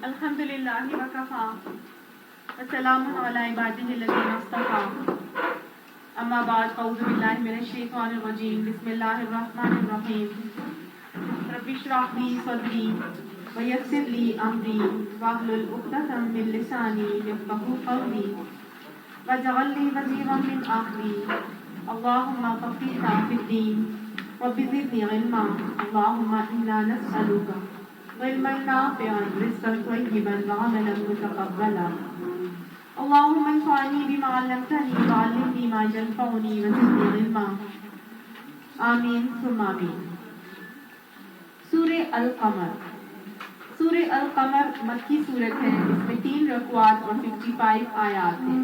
الحمدللہ وکفا وسلام علی عبادہ الذین اصطفى اما بعد اعوذ باللہ من الشیطان الرجیم بسم اللہ الرحمن الرحیم رب اشرح لی صدری ویسر لی امری واحلل عقدۃ من لسانی یفقهوا قولی واجعل لی وزیرا من اہلی اللہم فقہنا فی الدین رب زدنی علما اللہم انا نسألک علما نافعا رزقا طیبا وعملا متقبلا اللهم انفعني بما علمتني وعلمني ما ينفعني وزدني علما آمین ثم آمین۔ سورہ القمر۔ سورہ القمر مکی سورت ہے، اس میں 3 رکوعات اور 55 آیات ہیں۔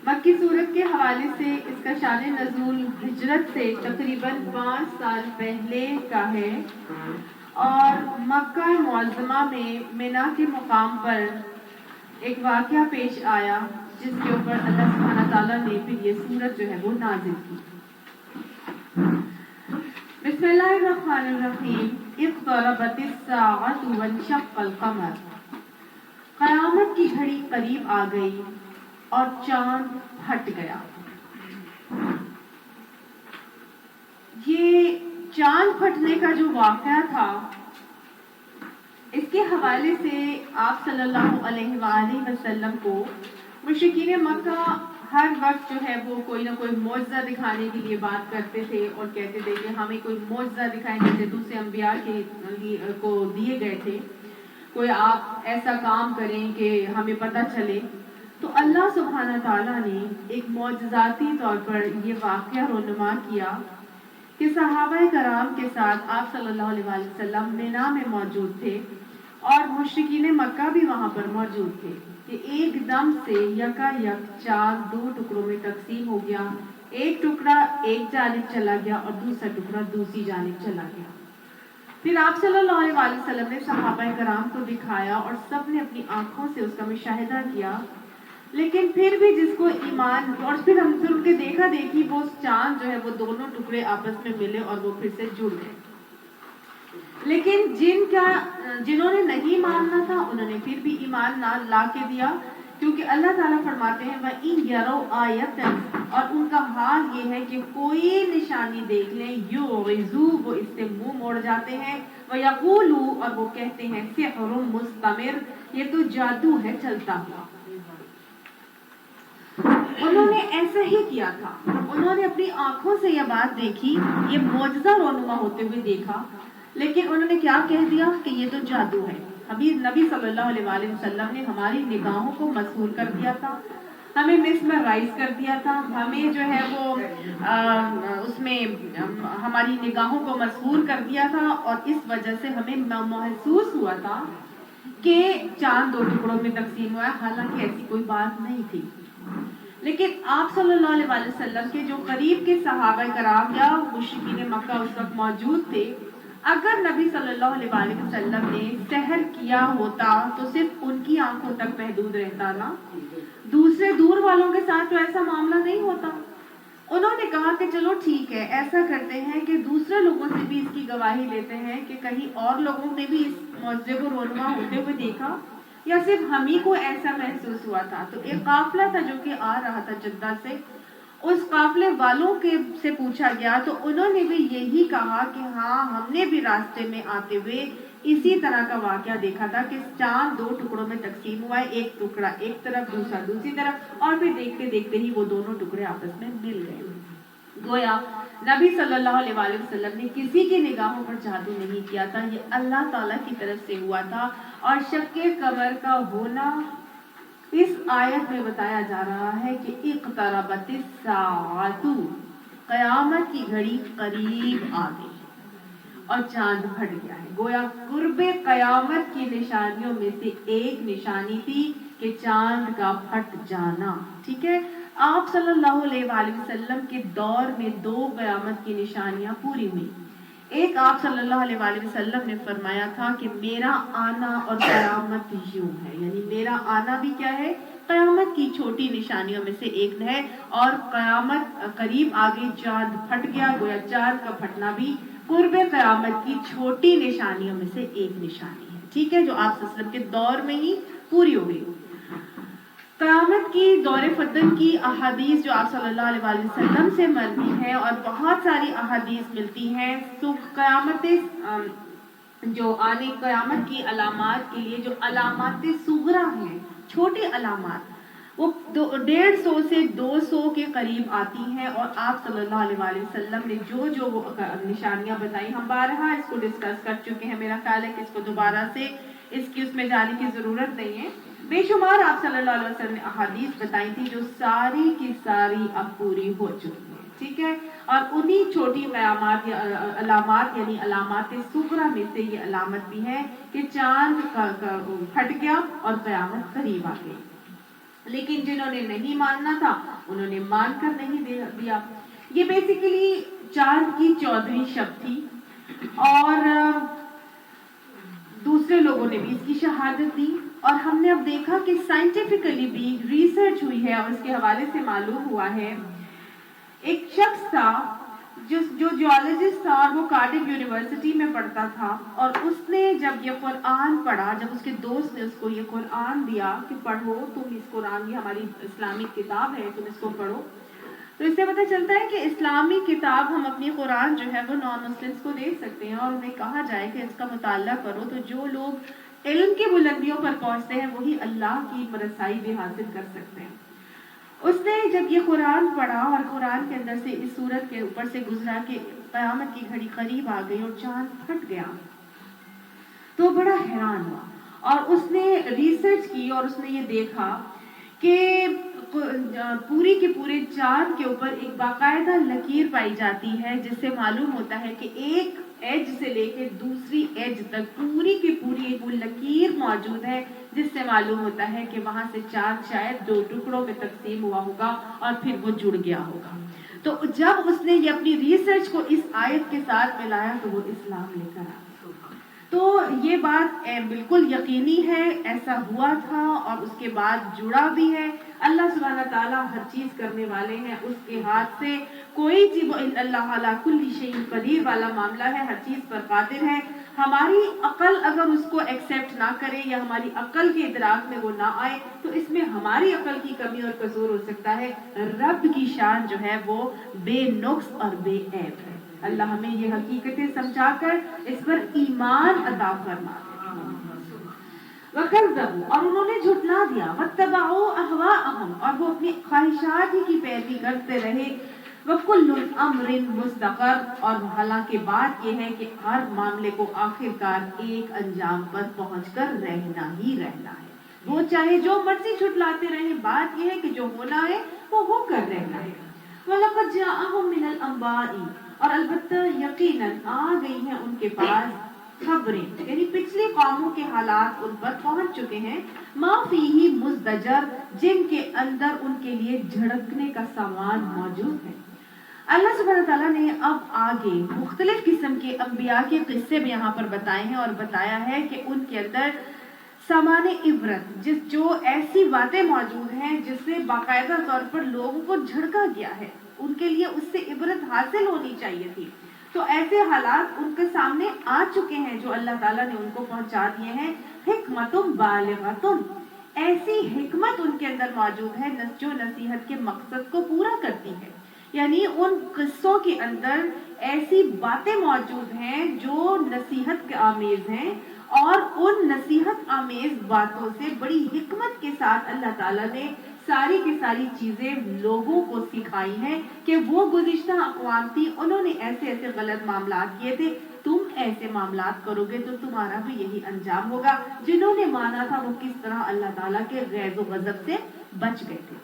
مکی سورت کے حوالے سے اس کا شان نزول ہجرت سے تقریباً 5 سال پہلے کا ہے، اور مکہ معظمہ میں مینا کے مقام پر ایک واقعہ پیش آیا جس کے اوپر اللہ سبحانہ تعالیٰ نے پھر یہ سورت جو ہے وہ نازل کی۔ بسم اللہ الرحمن الرحیم۔ اقتربت الساعة وانشق القمر۔ قیامت کی گھڑی قریب آ گئی اور چاند پھٹ گیا۔ یہ چاند پھٹنے کا جو واقعہ تھا، اس کے حوالے سے آپ صلی اللہ علیہ وآلہ وسلم کو مشرکین مکہ ہر وقت جو ہے وہ کوئی نہ کوئی معجزہ دکھانے کے لیے بات کرتے تھے اور کہتے تھے کہ ہمیں کوئی معجزہ دکھائیں، جیسے دوسرے انبیاء کو دیے گئے تھے، کوئی آپ ایسا کام کریں کہ ہمیں پتہ چلے۔ تو اللہ سبحانہ تعالیٰ نے ایک معجزاتی طور پر یہ واقعہ رونما کیا کہ صحابہ کرام کے ساتھ آپ صلی اللہ علیہ وآلہ وسلم مینا میں موجود تھے اور مشرکین مکہ بھی وہاں پر موجود تھے کہ ایک دم سے یکا یک چاند 2 ٹکڑوں میں تقسیم ہو گیا۔ ایک ٹکڑا ایک جانب چلا گیا اور دوسرا ٹکڑا دوسری جانب چلا گیا۔ پھر آپ صلی اللہ علیہ وآلہ وسلم نے صحابہ کرام کو دکھایا اور سب نے اپنی آنکھوں سے اس کا مشاہدہ کیا، لیکن پھر بھی جس کو ایمان، اور پھر ہم سے ان کے دیکھا دیکھی وہ چاند جو ہے وہ دونوں ٹکڑے آپس میں ملے اور وہ پھر سے جڑ گئے۔ لیکن جنہوں نے نہیں ماننا تھا انہوں نے پھر بھی ایمان نہ لا کے دیا، کیونکہ اللہ تعالیٰ فرماتے ہیں وَإِن يَرَوْا آیَةً، اور ان کا حال یہ ہے کہ کوئی نشانی دیکھ لیں یُعْرِضُوا، وہ اس سے منہ موڑ جاتے ہیں، وَيَقُولُوا، اور وہ کہتے ہیں سِحْرٌ مُسْتَمِرٌ، یہ تو جادو ہے چلتا ہوا۔ انہوں نے ایسا ہی کیا تھا، انہوں نے اپنی آنکھوں سے یہ بات دیکھی، یہ معجزہ رونما ہوتے ہوئے دیکھا، لیکن انہوں نے کیا کہہ دیا کہ یہ تو جادو ہے۔ ابھی نبی صلی اللہ علیہ وآلہ وسلم نے ہماری نگاہوں کو مسحور کر دیا تھا، ہمیں مسمرائز کر دیا تھا، ہمیں جو ہے وہ اس میں ہماری نگاہوں کو مسحور کر دیا تھا، اور اس وجہ سے ہمیں محسوس ہوا تھا کہ چاند 2 ٹکڑوں میں تقسیم ہوا ہے، حالانکہ ایسی کوئی بات نہیں تھی۔ لیکن آپ صلی اللہ علیہ وآلہ وسلم کے جو قریب کے صحابہ کرام یا مشرکین مکہ اس وقت موجود تھے، اگر نبی صلی اللہ علیہ وآلہ وسلم نے سحر کیا ہوتا تو صرف ان کی آنکھوں تک محدود رہتا نا، دوسرے دور والوں کے ساتھ تو ایسا معاملہ نہیں ہوتا۔ انہوں نے کہا کہ چلو ٹھیک ہے، ایسا کرتے ہیں کہ دوسرے لوگوں سے بھی اس کی گواہی لیتے ہیں کہ کہیں اور لوگوں نے بھی اس معجزے کو رونما ہوتے ہوئے دیکھا یا صرف ہم ہی کو ایسا محسوس ہوا تھا۔ تو ایک قافلہ تھا جو کہ آ رہا تھا جدہ سے، اس قافلے والوں سے پوچھا گیا تو انہوں نے بھی یہی کہا کہ ہاں ہم نے بھی راستے میں آتے ہوئے اسی طرح کا واقعہ دیکھا تھا کہ چاند 2 ٹکڑوں میں تقسیم ہوا ہے، ایک ٹکڑا ایک طرف دوسرا دوسری طرف، اور پھر دیکھتے دیکھتے ہی وہ دونوں ٹکڑے آپس میں مل گئے۔ گویا نبی صلی اللہ علیہ وآلہ وسلم نے کسی کی نگاہوں پر جادو نہیں کیا تھا، یہ اللہ تعالیٰ کی طرف سے ہوا تھا۔ اور شق قمر کا ہونا اس آیت میں بتایا جا رہا ہے کہ اقتربت الساعۃ، قیامت کی گھڑی قریب آ گئی اور چاند پھٹ گیا ہے۔ گویا قرب قیامت کی نشانیوں میں سے ایک نشانی تھی کہ چاند کا پھٹ جانا، ٹھیک ہے۔ آپ صلی اللہ علیہ وآلہ وسلم کے دور میں 2 قیامت کی نشانیاں پوری ہوئی۔ ایک آپ صلی اللہ علیہ وآلہ وسلم نے فرمایا تھا کہ میرا آنا اور قیامت یوں ہے، یعنی میرا آنا بھی کیا ہے، قیامت کی چھوٹی نشانیوں میں سے ایک ہے، اور قیامت قریب آگے چاند پھٹ گیا، گویا چاند کا پھٹنا بھی قرب قیامت کی چھوٹی نشانیوں میں سے ایک نشانی ہے۔ ٹھیک ہے, جو آپ صلی اللہ علیہ وسلم کے دور میں ہی پوری ہو گئی. قیامت کی دور فتن کی احادیث جو آپ صلی اللہ علیہ وآلہ وسلم سے مروی ہیں اور بہت ساری احادیث ملتی ہیں. تو قیامت جو آنے قیامت کی علامات کے لیے جو علامات صغرا ہیں, چھوٹی علامات, وہ 150 سے 200 کے قریب آتی ہیں. اور آپ صلی اللہ علیہ وآلہ وسلم نے جو وہ نشانیاں بتائی, ہم بارہا اس کو ڈسکس کر چکے ہیں. میرا خیال ہے کہ اس کو دوبارہ سے اس میں جانے کی ضرورت نہیں ہے. بے شمار آپ صلی اللہ علیہ وسلم نے احادیث بتائی تھی جو ساری کی ساری اب پوری ہو چکی ہیں. ٹھیک ہے, اور انہی چھوٹی علامات یعنی علامات صغرا میں سے یہ علامت بھی ہے کہ چاند پھٹ گیا اور قیامت قریب آ گئی. لیکن جنہوں نے نہیں ماننا تھا انہوں نے مان کر نہیں دیا. یہ بیسیکلی چاند کی 14ویں شب تھی, اور دوسرے لوگوں نے بھی اس کی شہادت دی. اور ہم نے اب دیکھا کہ سائنٹیفکلی بھی ریسرچ ہوئی ہے اور اس کے حوالے سے معلوم ہوا ہے. ایک شخص تھا جو جیولوجسٹ تھا, اور وہ کارڈف یونیورسٹی میں پڑھتا تھا, اور اس نے جب یہ قرآن پڑھا, جب اس کے دوست نے اس کو یہ قرآن دیا کہ پڑھو تم اس قرآن, یہ ہماری اسلامک کتاب ہے, تم اس کو پڑھو, تو اس سے پتہ چلتا ہے کہ اسلامی کتاب ہم اپنی قرآن جو ہے وہ نان مسلمس کو دے سکتے ہیں, اور انہیں کہا جائے کہ اس کا مطالعہ کرو. تو جو لوگ علم کی بلندیوں پر پہنچتے ہیں وہی اللہ کی رسائی بھی حاصل کر سکتے ہیں. اس نے جب یہ قرآن پڑھا اور قرآن کے اندر سے اس سورت کے اوپر سے گزرا کہ قیامت کی گھڑی قریب آ گئی اور چاند پھٹ گیا, تو بڑا حیران ہوا. اور اس نے ریسرچ کی اور اس نے یہ دیکھا کہ پوری کے پورے چاند کے اوپر ایک باقاعدہ لکیر پائی جاتی ہے, جس سے معلوم ہوتا ہے کہ ایک ایج سے لے کے دوسری ایج تک پوری کی پوری ایک وہ لکیر موجود ہے, جس سے معلوم ہوتا ہے کہ وہاں سے چاند شاید 2 ٹکڑوں میں تقسیم ہوا ہوگا اور پھر وہ جڑ گیا ہوگا. تو جب اس نے یہ اپنی ریسرچ کو اس آیت کے ساتھ ملایا تو وہ اسلام لے کر آیا. تو یہ بات بالکل یقینی ہے, ایسا ہوا تھا اور اس کے بعد جڑا بھی ہے. اللہ سبحانہ تعالیٰ ہر چیز کرنے والے ہیں, اس کے ہاتھ سے کوئی چیز, اللہ علی کل شیء قدیر والا معاملہ ہے, ہر چیز پر قادر ہے. ہماری عقل اگر اس کو ایکسیپٹ نہ کرے یا ہماری عقل کے ادراک میں وہ نہ آئے تو اس میں ہماری عقل کی کمی اور قصور ہو سکتا ہے. رب کی شان جو ہے وہ بے نقص اور بے عیب ہے. اللہ ہمیں یہ حقیقتیں سمجھا کر اس پر ایمان عطا فرما دے. وَكَذَّبُوا, اور انہوں نے جھٹلا دیا, وَاتَّبَعُوا أَهْوَاءَهُمْ, اور وہ اپنی خواہشات ہی کی پیروی کرتے رہے. وَكُلُّ أَمْرٍ مُسْتَقَرٌ, اور حالانکہ بات یہ ہے کہ ہر معاملے کو آخرکار ایک انجام پر پہنچ کر رہنا ہی رہنا ہے. وہ چاہے جو مرضی جھٹلاتے رہیں, بات یہ ہے کہ جو ہونا ہے وہ ہو کر رہنا ہے. وَلَقَدْ جَاءَهُم مِّنَ الْأَنبَاءِ, اور البتہ یقیناً آ گئی ہیں ان کے پاس خبریں, یعنی پچھلی قوموں کے حالات ان پر پہنچ چکے ہیں. ما فیہ مزدجر, جن کے اندر ان کے لیے جھڑکنے کا سامان موجود ہے. اللہ سبحانہ تعالیٰ نے اب آگے مختلف قسم کے انبیاء کے قصے بھی یہاں پر بتائے ہیں, اور بتایا ہے کہ ان کے اندر سامان عبرت, جو ایسی باتیں موجود ہیں جس سے باقاعدہ طور پر لوگوں کو جھڑکا گیا ہے, ان کے لیے اس سے عبرت حاصل ہونی چاہیے تھی. تو ایسے حالات ان کے سامنے آ چکے ہیں جو اللہ تعالیٰ نے ان کو پہنچا دیے ہیں. حکمتم بالغتم, ایسی حکمت ان کے اندر موجود ہے جو نصیحت کے مقصد کو پورا کرتی ہے. یعنی ان قصوں کے اندر ایسی باتیں موجود ہیں جو نصیحت کے آمیز ہیں, اور ان نصیحت آمیز باتوں سے بڑی حکمت کے ساتھ اللہ تعالیٰ نے ساری کی ساری چیزیں لوگوں کو سکھائی ہیں کہ وہ گزشتہ اقوام تھی, انہوں نے ایسے ایسے غلط معاملات کیے تھے, تم ایسے معاملات کرو گے تو تمہارا بھی یہی انجام ہوگا. جنہوں نے مانا تھا وہ کس طرح اللہ تعالیٰ کے غیظ و غضب سے بچ گئے تھے.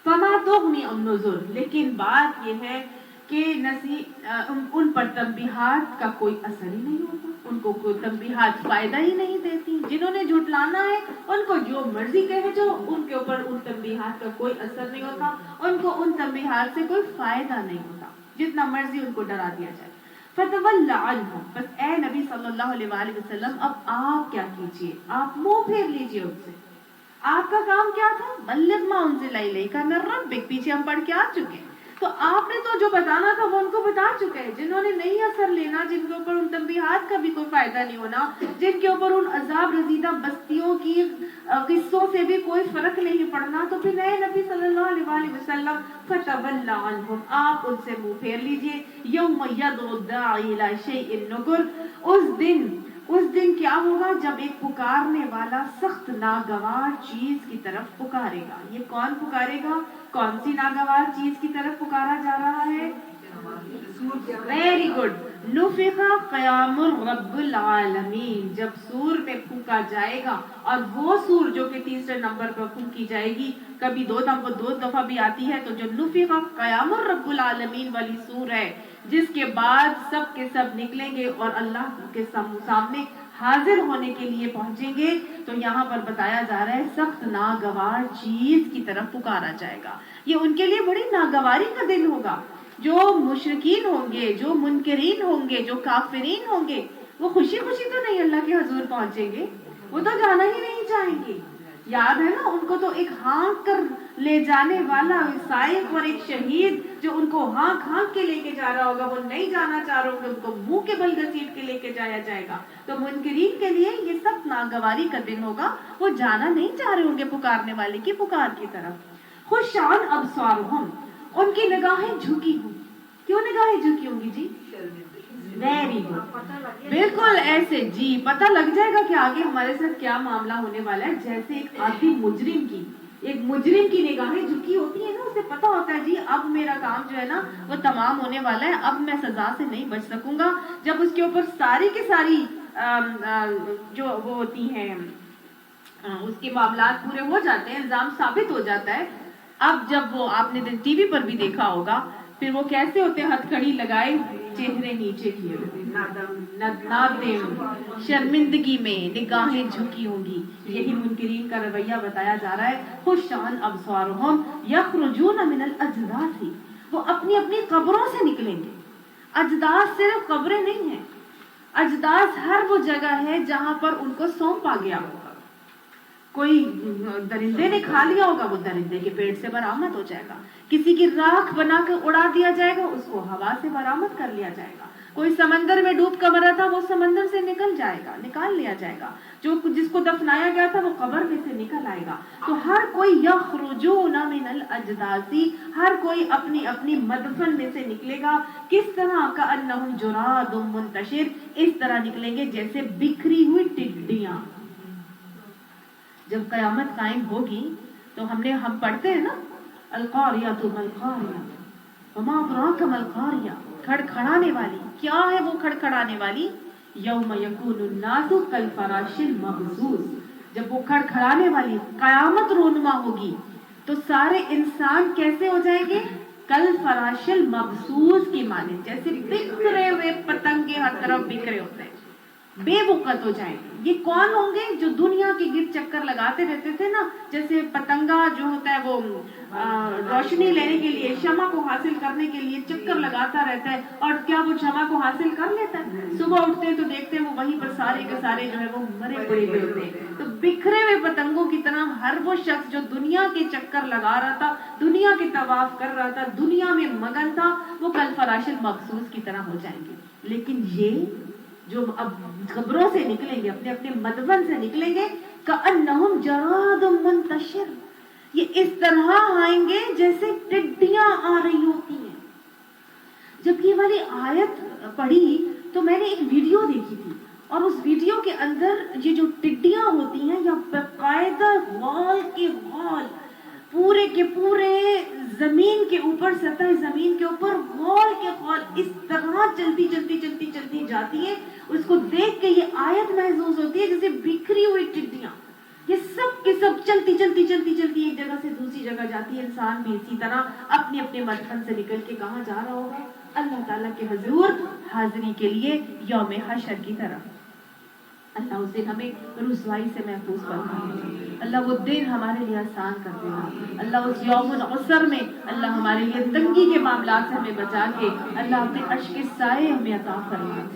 فما تغنی النذر, لیکن بات یہ ہے کہ ان پر تنبیہات کا کوئی اثر ہی نہیں ہوتا, ان کو کوئی تنبیہات فائدہ ہی نہیں دیتی. جنہوں نے جھٹلانا ہے ان کو جو مرضی کہے, جو ان کے اوپر ان تنبیہات کا کوئی اثر نہیں ہوتا, ان کو ان تنبیہات سے کوئی فائدہ نہیں ہوتا, جتنا مرضی ان کو ڈرا دیا جائے. فتول عنہم, بس اے نبی صلی اللہ علیہ وآلہ وسلم اب آپ کیا کیجئے, آپ منہ پھیر لیجئے ان سے. آپ کا کام کیا تھا؟ بلغ ما انزل الیک من ربک, پیچھے ہم پڑھ کے آ چکے ہیں. تو آپ نے تو جو بتانا تھا وہ ان کو بتا چکے ہیں. جنہوں نے نہیں اثر لینا، جن کے اوپر ان تنبیہات کا بھی کوئی فائدہ نہیں ہونا، جن کے اوپر ان عذاب رسیدہ بستیوں کی قصوں سے بھی کوئی فرق نہیں پڑنا، تو پھر نئے نبی صلی اللہ علیہ وآلہ وسلم فتول عنہم، آپ ان سے منہ پھیر لیجئے. یوم یدعو الداعی الی شیء نکر، اس دن کیا ہوگا؟ جب ایک پکارنے والا سخت ناگوار چیز کی طرف پکارے گا. یہ کون پکارے گا؟ کون سی ناگوار چیز کی طرف پکارا جا رہا ہے؟ Very good. نفخ قیام رب العالمین، جب سور میں پھونکا جائے گا، اور وہ سور جو کہ تیسرے نمبر پر پھونکی جائے گی، کبھی دو دفعہ بھی آتی ہے، تو جو نفخ قیام رب العالمین والی سور ہے، جس کے بعد سب کے سب نکلیں گے اور اللہ کے سامنے حاضر ہونے کے لیے پہنچیں گے، تو یہاں پر بتایا جا رہا ہے سخت ناگوار چیز کی طرف پکارا جائے گا. یہ ان کے لیے بڑی ناگواری کا دن ہوگا. جو مشرکین ہوں گے، جو منکرین ہوں گے، جو کافرین ہوں گے، وہ خوشی خوشی تو نہیں اللہ کے حضور پہنچیں گے، وہ تو جانا ہی نہیں چاہیں گے. یاد ہے نا، ان کو تو ایک ہانک کر لے جانے والا سائق اور ایک شہید جو ان کو ہانک ہانک کے لے کے جا رہا ہوگا، وہ نہیں جانا چاہ رہے ہوں گے، ان کو منہ کے بل گھسیٹ کے لے کے جایا جائے گا. تو منکرین کے لیے یہ سب ناگواری کا دن ہوگا، وہ جانا نہیں چاہ رہے ہوں گے پکارنے والے کی پکار کی طرف. خشعن ابصارہم، ان کی نگاہیں جھکی ہوں. کیوں نگاہیں جھکی ہوں گی جی؟ ویری گڈ، بالکل ایسے جی پتہ لگ جائے گا کہ آگے ہمارے ساتھ کیا معاملہ ہونے والا ہے. جیسے ایک عادی مجرم کی نگاہیں جھکی ہوتی ہیں نا، اسے پتہ ہوتا ہے جی اب میرا کام جو ہے نا وہ تمام ہونے والا ہے، اب میں سزا سے نہیں بچ سکوں گا. جب اس کے اوپر ساری کی ساری جو وہ ہوتی ہیں اس کے معاملات پورے ہو جاتے ہیں، الزام ثابت ہو جاتا ہے. اب جب وہ آپ نے ٹی وی پر بھی دیکھا ہوگا، پھر وہ کیسے ہوتے ہیں؟ ہتھ کڑی لگائے، چہرے نیچے کیے ہوئے، نادم، شرمندگی میں نگاہیں جھکی ہوں گی. یہی منکرین کا رویہ بتایا جا رہا ہے. خشعن ابصارہم یخرجون من الاجداث، وہ اپنی اپنی قبروں سے نکلیں گے. اجداث صرف قبریں نہیں ہیں، اجداث ہر وہ جگہ ہے جہاں پر ان کو سونپا گیا ہوگا. کوئی درندے نے کھا لیا ہوگا، وہ درندے کے پیٹ سے برآمد ہو جائے گا. کسی کی راکھ بنا کر اڑا دیا جائے گا، اس کو ہوا سے برآمد کر لیا جائے گا. کوئی سمندر میں ڈوب کر مرا تھا، وہ سمندر سے نکال لیا جائے گا. جس کو دفنایا گیا تھا وہ قبر میں سے نکل آئے گا. تو ہر کوئی یخرجون من الاجداث، ہر کوئی اپنی اپنی مدفن میں سے نکلے گا. کس طرح؟ کأنہم جراد منتشر، اس طرح نکلیں گے جیسے بکھری ہوئی ٹڈیاں. جب قیامت قائم ہوگی تو ہم پڑھتے ہیں نا، القاریۃ ما القاریۃ وما ادراک ما القاریۃ، کھڑکھڑانے والی. کیا ہے وہ کھڑکھڑانے والی؟ یوم یکون الناس کالفراش المبثوث، جب وہ کھڑکھڑانے والی قیامت رونما ہوگی تو سارے انسان کیسے ہو جائیں گے؟ کالفراش المبثوث کی معنی جیسے بکھرے ہوئے پتنگے ہر طرف بکھرے ہوتے ہیں، بے وقت ہو جائیں گے. یہ کون ہوں گے؟ جو دنیا کے گرد چکر لگاتے رہتے تھے نا، جیسے پتنگا جو ہوتا ہے وہ روشنی لینے کے لیے، شمع کو حاصل کرنے کے لیے چکر لگاتا رہتا ہے، اور کیا وہ شمع کو حاصل کر لیتا ہے؟ صبح اٹھتے ہیں تو دیکھتے ہیں وہ وہیں پر سارے کے سارے جو ہے وہ مرے پڑے ہوئے ہوتے ہیں. تو بکھرے ہوئے پتنگوں کی طرح ہر وہ شخص جو دنیا کے چکر لگا رہا تھا، دنیا کے طواف کر رہا تھا، دنیا میں مگن تھا، وہ کالفراش المبثوث کی طرح ہو جائیں گے. لیکن یہ جو اب قبروں سے نکلیں گے، اپنے اپنے مدفن سے نکلیں گے، کأنہم جراد منتشر، یہ اس طرح آئیں گے جیسے ٹڈیاں آ رہی ہوتی ہیں. جب یہ والی آیت پڑھی تو میں نے ایک ویڈیو دیکھی تھی، اور اس ویڈیو کے اندر یہ جو ٹڈیاں ہوتی ہیں، یا باقاعدہ غال کے غال پورے کے پورے زمین کے اوپر، سطح زمین کے اوپر غال کے غال اس طرح چلتی جاتی ہے. اس کو دیکھ کے یہ آیت محسوس ہوتی ہے جیسے بکھری ہوئی ٹڈیاں، یہ سب کے سب چلتی ایک جگہ سے دوسری جگہ جاتی ہے. انسان بھی اسی طرح اپنے اپنے مدفن سے نکل کے کہاں جا رہا ہوگا؟ اللہ تعالیٰ کے حضور حاضری کے لیے یوم حشر کی طرف. اللہ اس دن ہمیں رسوائی سے محفوظ فرمائے، اللہ وہ دن ہمارے لیے آسان کر دے گا. اللہ اس یوم العسر میں اللہ ہمارے لیے تنگی کے معاملات سے ہمیں بچا کے اللہ اپنے عرش کے سائے ہمیں عطا فرمائے.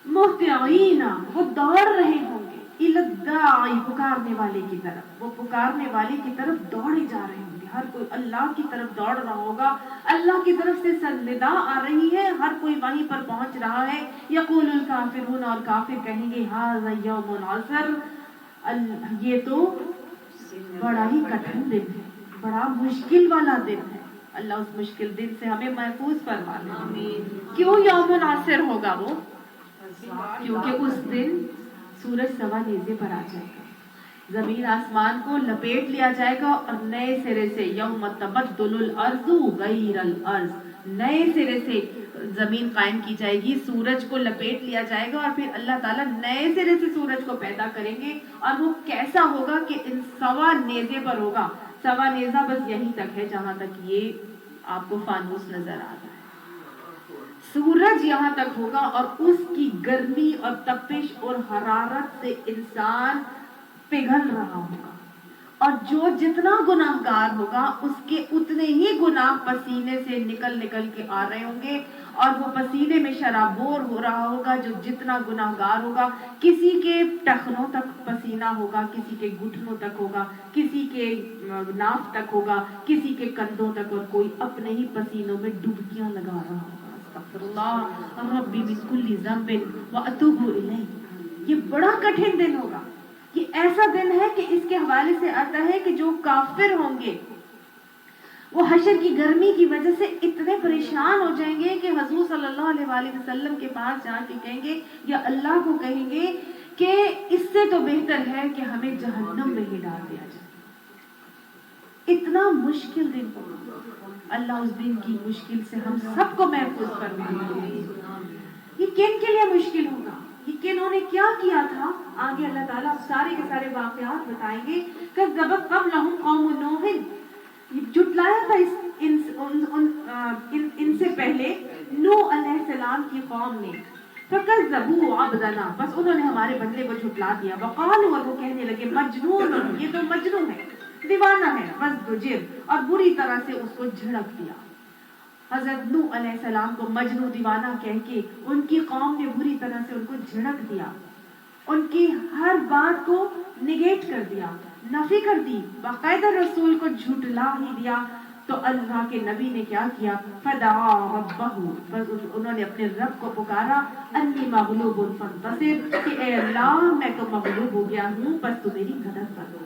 مہطعین، وہ دوڑ رہے ہوں گے، الی الداعی، پکارنے والے کی طرف، وہ پکارنے والے کی طرف دوڑے جا رہے ہوں گے. ہر کوئی اللہ کی طرف دوڑ رہا ہوگا, اللہ کی طرف سے ندا آ رہی ہے, ہر کوئی وہیں پر پہنچ رہا ہے. یقول الکافرون, اور کافر کہیں گے ھذا یوم عسر, یہ تو بڑا ہی کٹھن دن ہے, بڑا مشکل والا دن ہے. اللہ اس مشکل دن سے ہمیں محفوظ فرما دے. کیوں یوم عسر ہوگا وہ؟ کیونکہ اس دن سورج سوا نیزے پر آ جائے گا, زمین آسمان کو لپیٹ لیا جائے گا, اور نئے سرے سے یوم تبدل الارض غیر الارض, نئے سرے سے زمین قائم کی جائے گی, سورج کو لپیٹ لیا جائے گا, اور پھر اللہ تعالیٰ نئے سرے سے سورج کو پیدا کریں گے. اور وہ کیسا ہوگا کہ ان سوا نیزے پر ہوگا. سوا نیزہ بس یہیں تک ہے جہاں تک یہ آپ کو فانوس نظر آ رہا ہے. سورج یہاں تک ہوگا, اور اس کی گرمی اور تپش اور حرارت سے انسان پگھل رہا ہوگا, اور جو جتنا گناہگار ہوگا اس کے اتنے ہی گناہ پسینے سے نکل نکل کے آ رہے ہوں گے, اور وہ پسینے میں شرابور ہو رہا ہوگا. جو جتنا گناہگار ہوگا, کسی کے ٹخنوں تک پسینہ ہوگا, کسی کے گھٹنوں تک ہوگا, کسی کے ناف تک ہوگا, کسی کے کندھوں تک, اور کوئی اپنے ہی پسینوں میں ڈبکیاں لگا رہا ہوگا. استغفر اللہ ربی من کل ذنب واتوب الیہ. یہ بڑا کٹھن دن ہوگا. یہ ایسا دن ہے کہ اس کے حوالے سے آتا ہے کہ جو کافر ہوں گے وہ حشر کی گرمی کی وجہ سے اتنے پریشان ہو جائیں گے کہ حضور صلی اللہ علیہ وآلہ وسلم کے پاس جا کے کہیں گے, یا اللہ کو کہیں گے کہ اس سے تو بہتر ہے کہ ہمیں جہنم میں ہی ڈال دیا جائے. اتنا مشکل دن ہوگا. اللہ اس دن کی مشکل سے ہم سب کو محفوظ فرمائے. یہ کن کے لیے مشکل ہوگا؟ یہ کنہوں نے کیا کیا تھا؟ آگے اللہ تعالیٰ سارے کے سارے واقعات بتائیں گے. کذبت قبلہم قوم نوح, جھٹلایا تھا ان سے پہلے نوح علیہ السلام کی قوم نے. فکذبوا عبدنا, بس انہوں نے ہمارے بندے کو جھٹلا دیا. وقالوا, اور وہ کہنے لگے مجنون, یہ تو مجنون ہے, دیوانہ ہے. وازدجر, اور بری طرح سے اس کو جھڑک دیا. حضرت نوح علیہ السلام کو مجنون دیوانہ کہہ کے ان کی قوم نے بری طرح سے ان کو جھڑک دیا, ان کی ہر بات کو نگیٹ کر دیا, نفی کر دی, باقاعدہ رسول کو جھٹلا ہی دیا. تو اللہ کے نبی نے کیا کیا؟ فدعا ربہ, بس انہوں نے اپنے رب کو پکارا. انی مغلوب فانتصر, کہ اے اللہ میں تو مغلوب ہو گیا ہوں, بس تو میری مدد کر دو.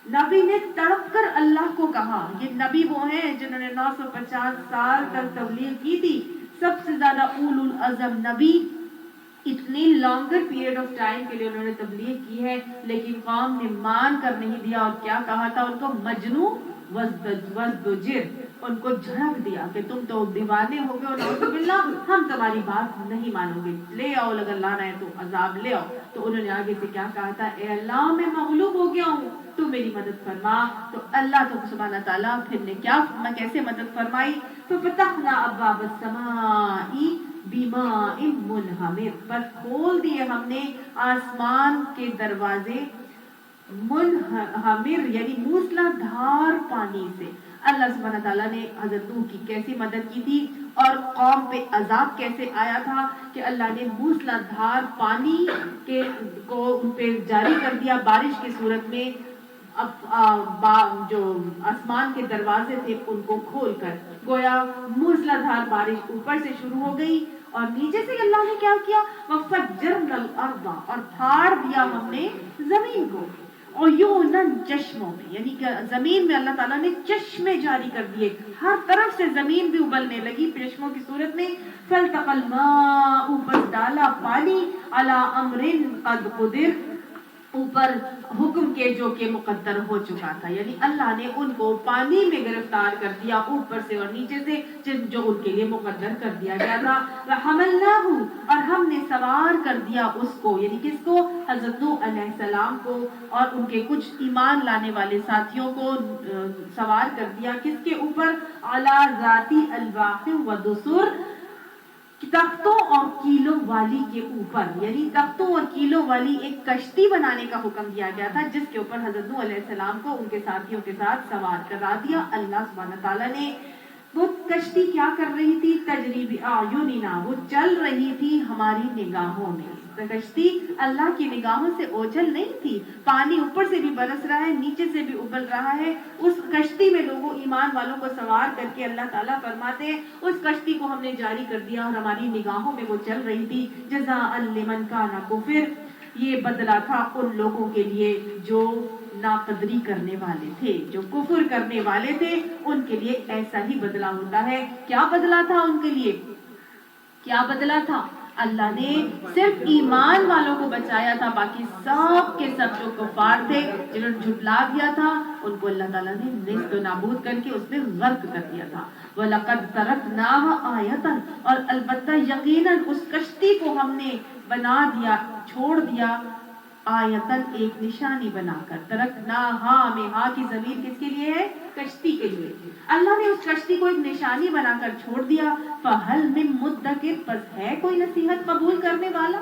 نبی نے تڑپ کر اللہ کو کہا. یہ نبی وہ ہیں جنہوں نے 950 سال تک تبلیغ کی تھی, سب سے زیادہ اول العزم نبی. اتنی لانگر پیریڈ آف ٹائم کے لیے انہوں نے تبلیغ کی ہے, لیکن قوم نے مان کر نہیں دیا. اور کیا کہا تھا ان کو؟ مجنون وازدجر, ان کو جھڑک دیا کہ تم تو دیوانے ہو گئے, اور نعوذ باللہ ہم تمہاری بات نہیں مانو گے, لے آؤ, اگر لانا ہے تو عذاب لے آؤ. تو انہوں نے آگے سے کیا کہا تھا؟ اے اللہ میں مغلوب ہو گیا ہوں, تو میری مدد فرما. تو اللہ تو سبحانہ تعالیٰ پھر نے کیا کیسے مدد فرمائی؟ ففتحنا ابواب السماء بماء منہمر, بس کھول دیے ہم نے آسمان کے دروازے منہمر, یعنی موسلا دھار پانی سے. اللہ سبحانہ تعالیٰ نے حضرت نوح کی کیسی مدد کی تھی, اور قوم پہ عذاب کیسے آیا تھا کہ اللہ نے موسلا دھار پانی کو ان پہ جاری کر دیا بارش کی صورت میں. اب جو آسمان کے دروازے تھے ان کو کھول کر گویا موسلا دھار بارش اوپر سے شروع ہو گئی, اور نیچے سے اللہ نے کیا کیا؟ وَفَجَّرْنَا الْأَرْضَ, اور پھاڑ دیا ہم نے زمین کو. عیوناً, چشموں میں, یعنی کہ زمین میں اللہ تعالیٰ نے چشمے جاری کر دیے, ہر طرف سے زمین بھی ابلنے لگی چشموں کی صورت میں. فَالْتَقَى الْمَاءُ, بس ڈالا پانی, عَلَىٰ أَمْرٍ قَدْ قُدِرَ, اوپر حکم کے جو کہ مقدر ہو چکا تھا. یعنی اللہ نے ان کو پانی میں گرفتار کر دیا اوپر سے اور نیچے سے, جو ان کے لیے مقدر کر دیا گیا تھا. وَحَمَلْنَاهُ, اور ہم نے سوار کر دیا اس کو, یعنی کس کو؟ حضرت نوح علیہ السلام کو اور ان کے کچھ ایمان لانے والے ساتھیوں کو سوار کر دیا. کس کے اوپر؟ عَلَىٰ ذَاتِ أَلْوَاحٍ وَدُسُرٍ, تختوں اور کیلوں والی کے اوپر. یعنی تختوں اور کیلوں والی ایک کشتی بنانے کا حکم دیا گیا تھا, جس کے اوپر حضرت نوح علیہ السلام کو ان کے ساتھیوں کے ساتھ سوار کرا دیا اللہ سبحانہ تعالیٰ نے. وہ کشتی کیا کر رہی تھی؟ تجری بأعیننا، وہ چل رہی تھی ہماری نگاہوں میں. کشتی اللہ کی نگاہوں سے اوجھل نہیں تھی. پانی اوپر سے بھی برس رہا ہے، نیچے سے بھی ابل رہا ہے. اس کشتی میں لوگوں ایمان والوں کو سوار کر کے اللہ تعالیٰ فرماتے ہیں اس کشتی کو ہم نے جاری کر دیا اور ہماری نگاہوں میں وہ چل رہی تھی. جزاء لمن کان کفر، یہ بدلہ تھا ان لوگوں کے لیے جو ناقدری کرنے والے تھے، جو کفر کرنے والے تھے. ان کے لیے ایسا ہی بدلہ ہوتا ہے. کیا بدلہ تھا ان کے لیے؟ کیا بدلہ تھا؟ اللہ نے صرف ایمان والوں کو بچایا تھا، باقی سب کے سب جو کفار تھے جنہوں نے جھٹلا دیا تھا ان کو اللہ تعالیٰ نے نیست و نابود کر کے اس میں غرق کر دیا تھا. وَلَقَدْ تَرَكْنَاهَا آیَةً، اور البتہ یقیناً اس کشتی کو ہم نے بنا دیا، چھوڑ دیا، آیتن ایک نشانی بنا کر. ترکناہا میں ہا کی ضمیر کس کے لیے ہے؟ کشتی کے لیے. اللہ نے اس کشتی کو ایک نشانی بنا کر چھوڑ دیا. فہل من مدکر، پس ہے کوئی نصیحت قبول کرنے والا؟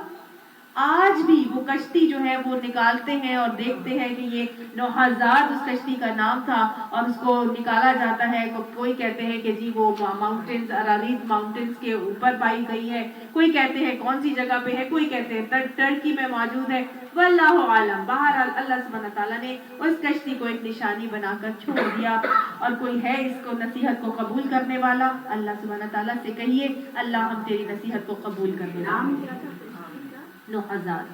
آج بھی وہ کشتی جو ہے وہ نکالتے ہیں اور دیکھتے ہیں کہ یہ نوحزاد اس کشتی کا نام تھا اور اس کو نکالا جاتا ہے. کوئی کہتے ہیں کہ جی وہ ماؤنٹینز، اراریز ماؤنٹینز کے اوپر پائی گئی ہے، کوئی کہتے ہیں کون سی جگہ پہ ہے، کوئی کہتے ہیں ترکی میں موجود ہے. واللہ عالم. بہرحال اللہ سبحانہ تعالیٰ نے اس کشتی کو ایک نشانی بنا کر چھوڑ دیا. اور کوئی ہے اس کو نصیحت کو قبول کرنے والا؟ اللہ سبحانہ تعالیٰ سے کہیے اللہ ہم تیری نصیحت کو قبول کرنے والے. نوحزاد،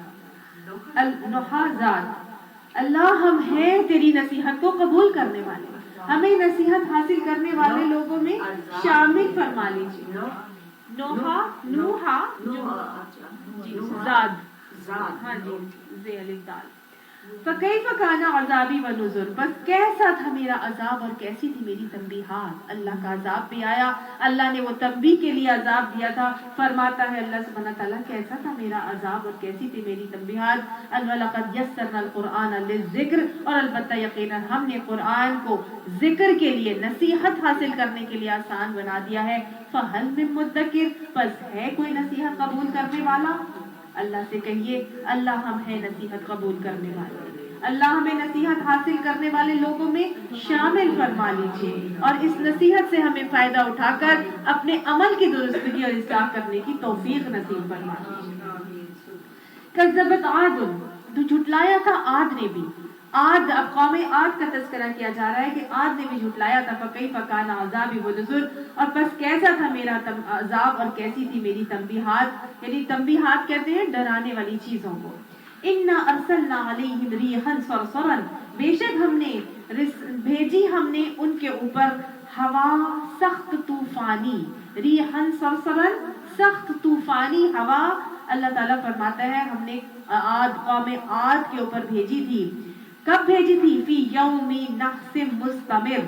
اللہ ہم ہیں تیری نصیحت کو قبول کرنے والے، ہمیں نصیحت حاصل کرنے والے لوگوں میں شامل فرما لیجیے. نوحا زاد، ہاں جی، ذیل دال. فکیف کان عذابی و نذر، بس کیسا تھا میرا عذاب اور کیسی تھی میری تنبیہات. اللہ کا عذاب بھی آیا، اللہ نے وہ تنبیہ کے لیے عذاب دیا تھا. فرماتا ہے اللہ سبحانہ تعالیٰ کیسا تھا میرا عذاب اور کیسی تھی میری تنبیہات. وَلَقَدْ يَسَّرْنَا الْقُرْآنَ لِلذِّكْرِ، اور البتہ یقیناً ہم نے قرآن کو ذکر کے لیے، نصیحت حاصل کرنے کے لیے آسان بنا دیا ہے. فَهَلْ مِن مُدَّكِرٍ، پس ہے کوئی نصیحت قبول کرنے والا؟ اللہ سے کہیے اللہ ہم ہیں نصیحت قبول کرنے والے، اللہ ہمیں نصیحت حاصل کرنے والے لوگوں میں شامل فرما لیجیے اور اس نصیحت سے ہمیں فائدہ اٹھا کر اپنے عمل کی درستگی اور اصلاح کرنے کی توفیق نصیب فرما لیجیے. کذبت عاد، تو جھٹلایا تھا عاد نے بھی. عاد، اب قوم عاد کا تذکرہ کیا جا رہا ہے کہ عاد نے بھی جھٹلایا تھا. فکیف کان عذابی و نذر، اور بس کیسا تھا میرا عذاب اور کیسی تھی میری تنبیہات. یعنی تنبیہات کہتے ہیں ڈرانے والی چیزوں کو. انا ارسلنا علیہم ریحا صرصرا، بے شک ہم نے بھیجی ہم نے ان کے اوپر ہوا سخت طوفانی. ریحا صرصرا، سخت طوفانی ہوا. اللہ تعالیٰ فرماتا ہے ہم نے قوم عاد کے اوپر بھیجی تھی. کب بھیجی تھی؟ فی یوم نحس مستمر،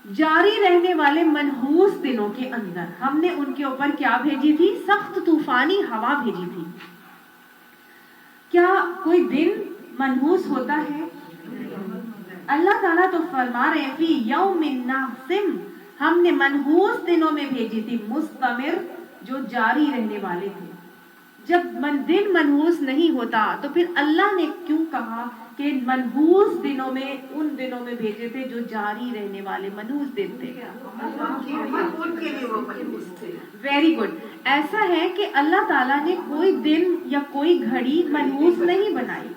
جاری رہنے والے منحوس دنوں کے اندر ہم نے ان کے اوپر کیا بھیجی تھی؟ سخت طوفانی ہوا بھیجی تھی. کیا کوئی دن منحوس ہوتا ہے؟ اللہ تعالیٰ تو فرما رہے ہیں فی یوم نحس، ہم نے منحوس دنوں میں بھیجی تھی. مستمر، جو جاری رہنے والے تھے. جب دن منحوس نہیں ہوتا تو پھر اللہ نے کیوں کہا کہ منحوس دنوں میں، ان دنوں میں بھیجے تھے جو جاری رہنے والے منحوس دن تھے؟ Very good. ایسا ہے کہ اللہ تعالیٰ نے کوئی دن یا کوئی گھڑی منحوس نہیں بنائی،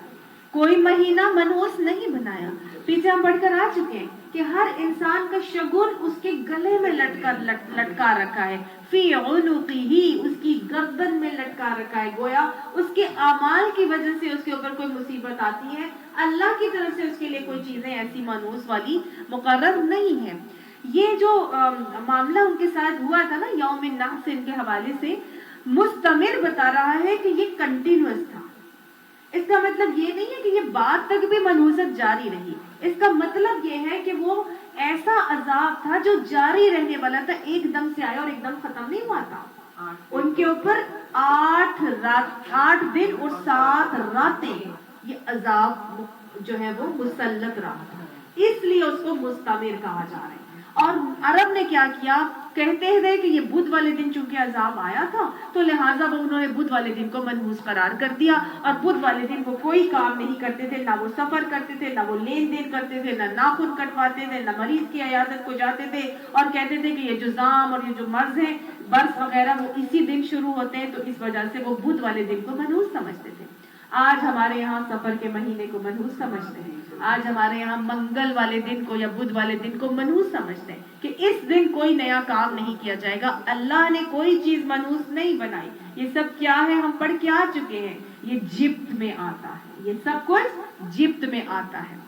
کوئی مہینہ منحوس نہیں بنایا. پیچھے ہم پڑھ کر آ چکے ہیں کہ ہر انسان کا شگن اس کے گلے میں لٹکا رکھا ہے. فی عنقہ، اس کی گردن میں لٹکا رکھا ہے. گویا اس کے اعمال کی وجہ سے اس کے اوپر کوئی مصیبت آتی ہے، اللہ کی طرف سے اس کے لیے کوئی چیزیں ایسی منحوس والی مقرر نہیں ہے. یہ جو معاملہ ان کے ساتھ ہوا تھا نا یوم النحس، ان کے حوالے سے مستمر بتا رہا ہے کہ یہ کنٹینیوس تھا. اس کا مطلب یہ نہیں ہے کہ یہ بعد تک بھی منحوست جاری رہی. اس کا مطلب یہ ہے کہ وہ ایسا عذاب تھا جو جاری رہنے والا تھا، ایک دم سے آیا اور ایک دم ختم نہیں ہوا تھا. ان کے اوپر 8 دن اور 7 راتیں یہ عذاب جو ہے وہ مسلط رہا تھا، اس لیے اس کو مستمر کہا جا رہا ہے. اور عرب نے کیا کیا؟ کہتے ہیں کہ یہ بدھ والے دن چونکہ عذاب آیا تھا تو لہٰذا وہ انہوں نے بدھ والے دن کو منحوس قرار کر دیا، اور بدھ والے دن وہ کوئی کام نہیں کرتے تھے، نہ وہ سفر کرتے تھے، نہ وہ لین دین کرتے تھے، نہ ناخن کٹواتے تھے، نہ مریض کی عیادت کو جاتے تھے، اور کہتے تھے کہ یہ جو زام اور یہ جو مرض ہیں برس وغیرہ وہ اسی دن شروع ہوتے ہیں، تو اس وجہ سے وہ بدھ والے دن کو منحوس سمجھتے تھے۔ آج ہمارے یہاں سفر کے مہینے کو منحوس سمجھتے ہیں، آج ہمارے یہاں منگل والے دن کو یا بدھ والے دن کو منحوس سمجھتے ہیں کہ اس دن کوئی نیا کام نہیں کیا جائے گا، اللہ نے کوئی چیز منحوس نہیں بنائی، یہ سب کیا ہے ہم پڑھ کے آ چکے ہیں، یہ جبت میں آتا ہے، یہ سب کچھ جبت میں آتا ہے۔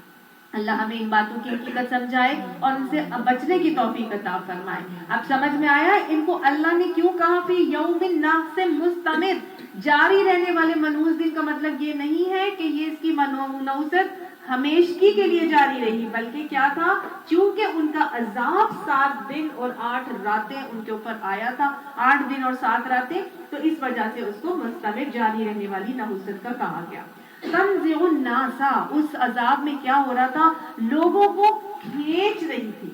اللہ ہمیں ان باتوں کی حقیقت سمجھائے اور ان سے بچنے کی توفیق عطا فرمائے۔ اب سمجھ میں آیا ان کو اللہ نے کیوں کہا فی یوم نحس مستمر، جاری رہنے والے منحوس دن کا مطلب یہ نہیں ہے کہ یہ اس کی منحوست ہمیشگی کے لیے جاری رہی، بلکہ کیا تھا، چونکہ ان کا عذاب 7 دن اور 8 راتیں ان کے اوپر آیا تھا، 8 دن اور 7 راتیں، تو اس وجہ سے اس کو مستمر جاری رہنے والی نحوست کا کہا گیا۔ تنزع الناس، اس عذاب میں کیا ہو رہا تھا، لوگوں کو کھینچ رہی تھی،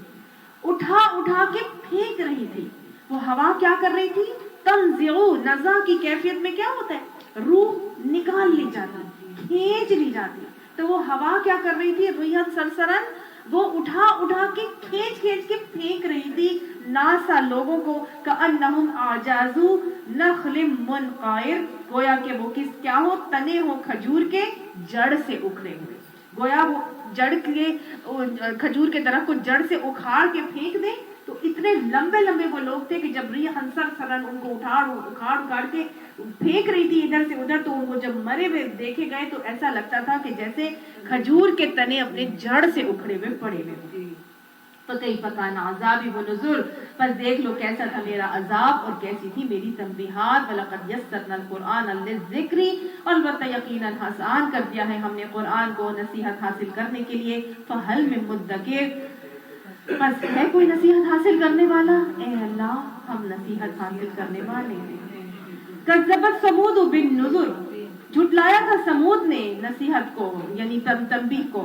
اٹھا اٹھا کے پھینک رہی تھی، وہ ہوا کیا کر رہی تھی، تنزع، نزع کی کیفیت میں کیا ہوتا ہے، روح نکال لی جاتی، کھینچ لی جاتی، تو وہ ہوا کیا کر رہی تھی، ریحت سرسرن، وہ اٹھا اٹھا کے کھینچ کھینچ کے پھینک رہی تھی ناسا لوگوں کو، کأنہم اعجاز نخل منقعر، گویا کہ وہ کیا ہو، تنے ہو کھجور کے جڑ سے اکھڑے ہوئے، گویا وہ جڑ کے کھجور کے درخت کو جڑ سے اکھاڑ کے پھینک دیں، تو اتنے لمبے لمبے وہ لوگ تھے کہ جب ریح سرسرن ان کو اکھاڑ کے پھینک رہی تھی ادھر سے ادھر، تو وہ جب مرے ہوئے دیکھے گئے تو ایسا لگتا تھا کہ جیسے کھجور کے تنے اپنے جڑ سے اکھڑے ہوئے پڑے ہوئے۔ فَكَيْفَ كَانَ عَذَابِي وَنُذُرِ، پس دیکھ لو کیسا تھا میرا عذاب اور کیسی تھی میری تنبیہات۔ وَلَقَدْ يَسَّرْنَا الْقُرْآنَ لِلذِّكْرِ، البتہ یقیناً آسان کر دیا ہے ہم نے قرآن کو نصیحت حاصل کرنے کے لیے۔ فَهَلْ مِن مُدَّكِرٍ، پس ہے کوئی نصیحت حاصل کرنے والا؟ اے اللہ ہم نصیحت حاصل کرنے والے ہیں۔ کذبت ثمود بالنذر، جھٹلایا تھا سمود نے نصیحت کو یعنی تنبیہ کو۔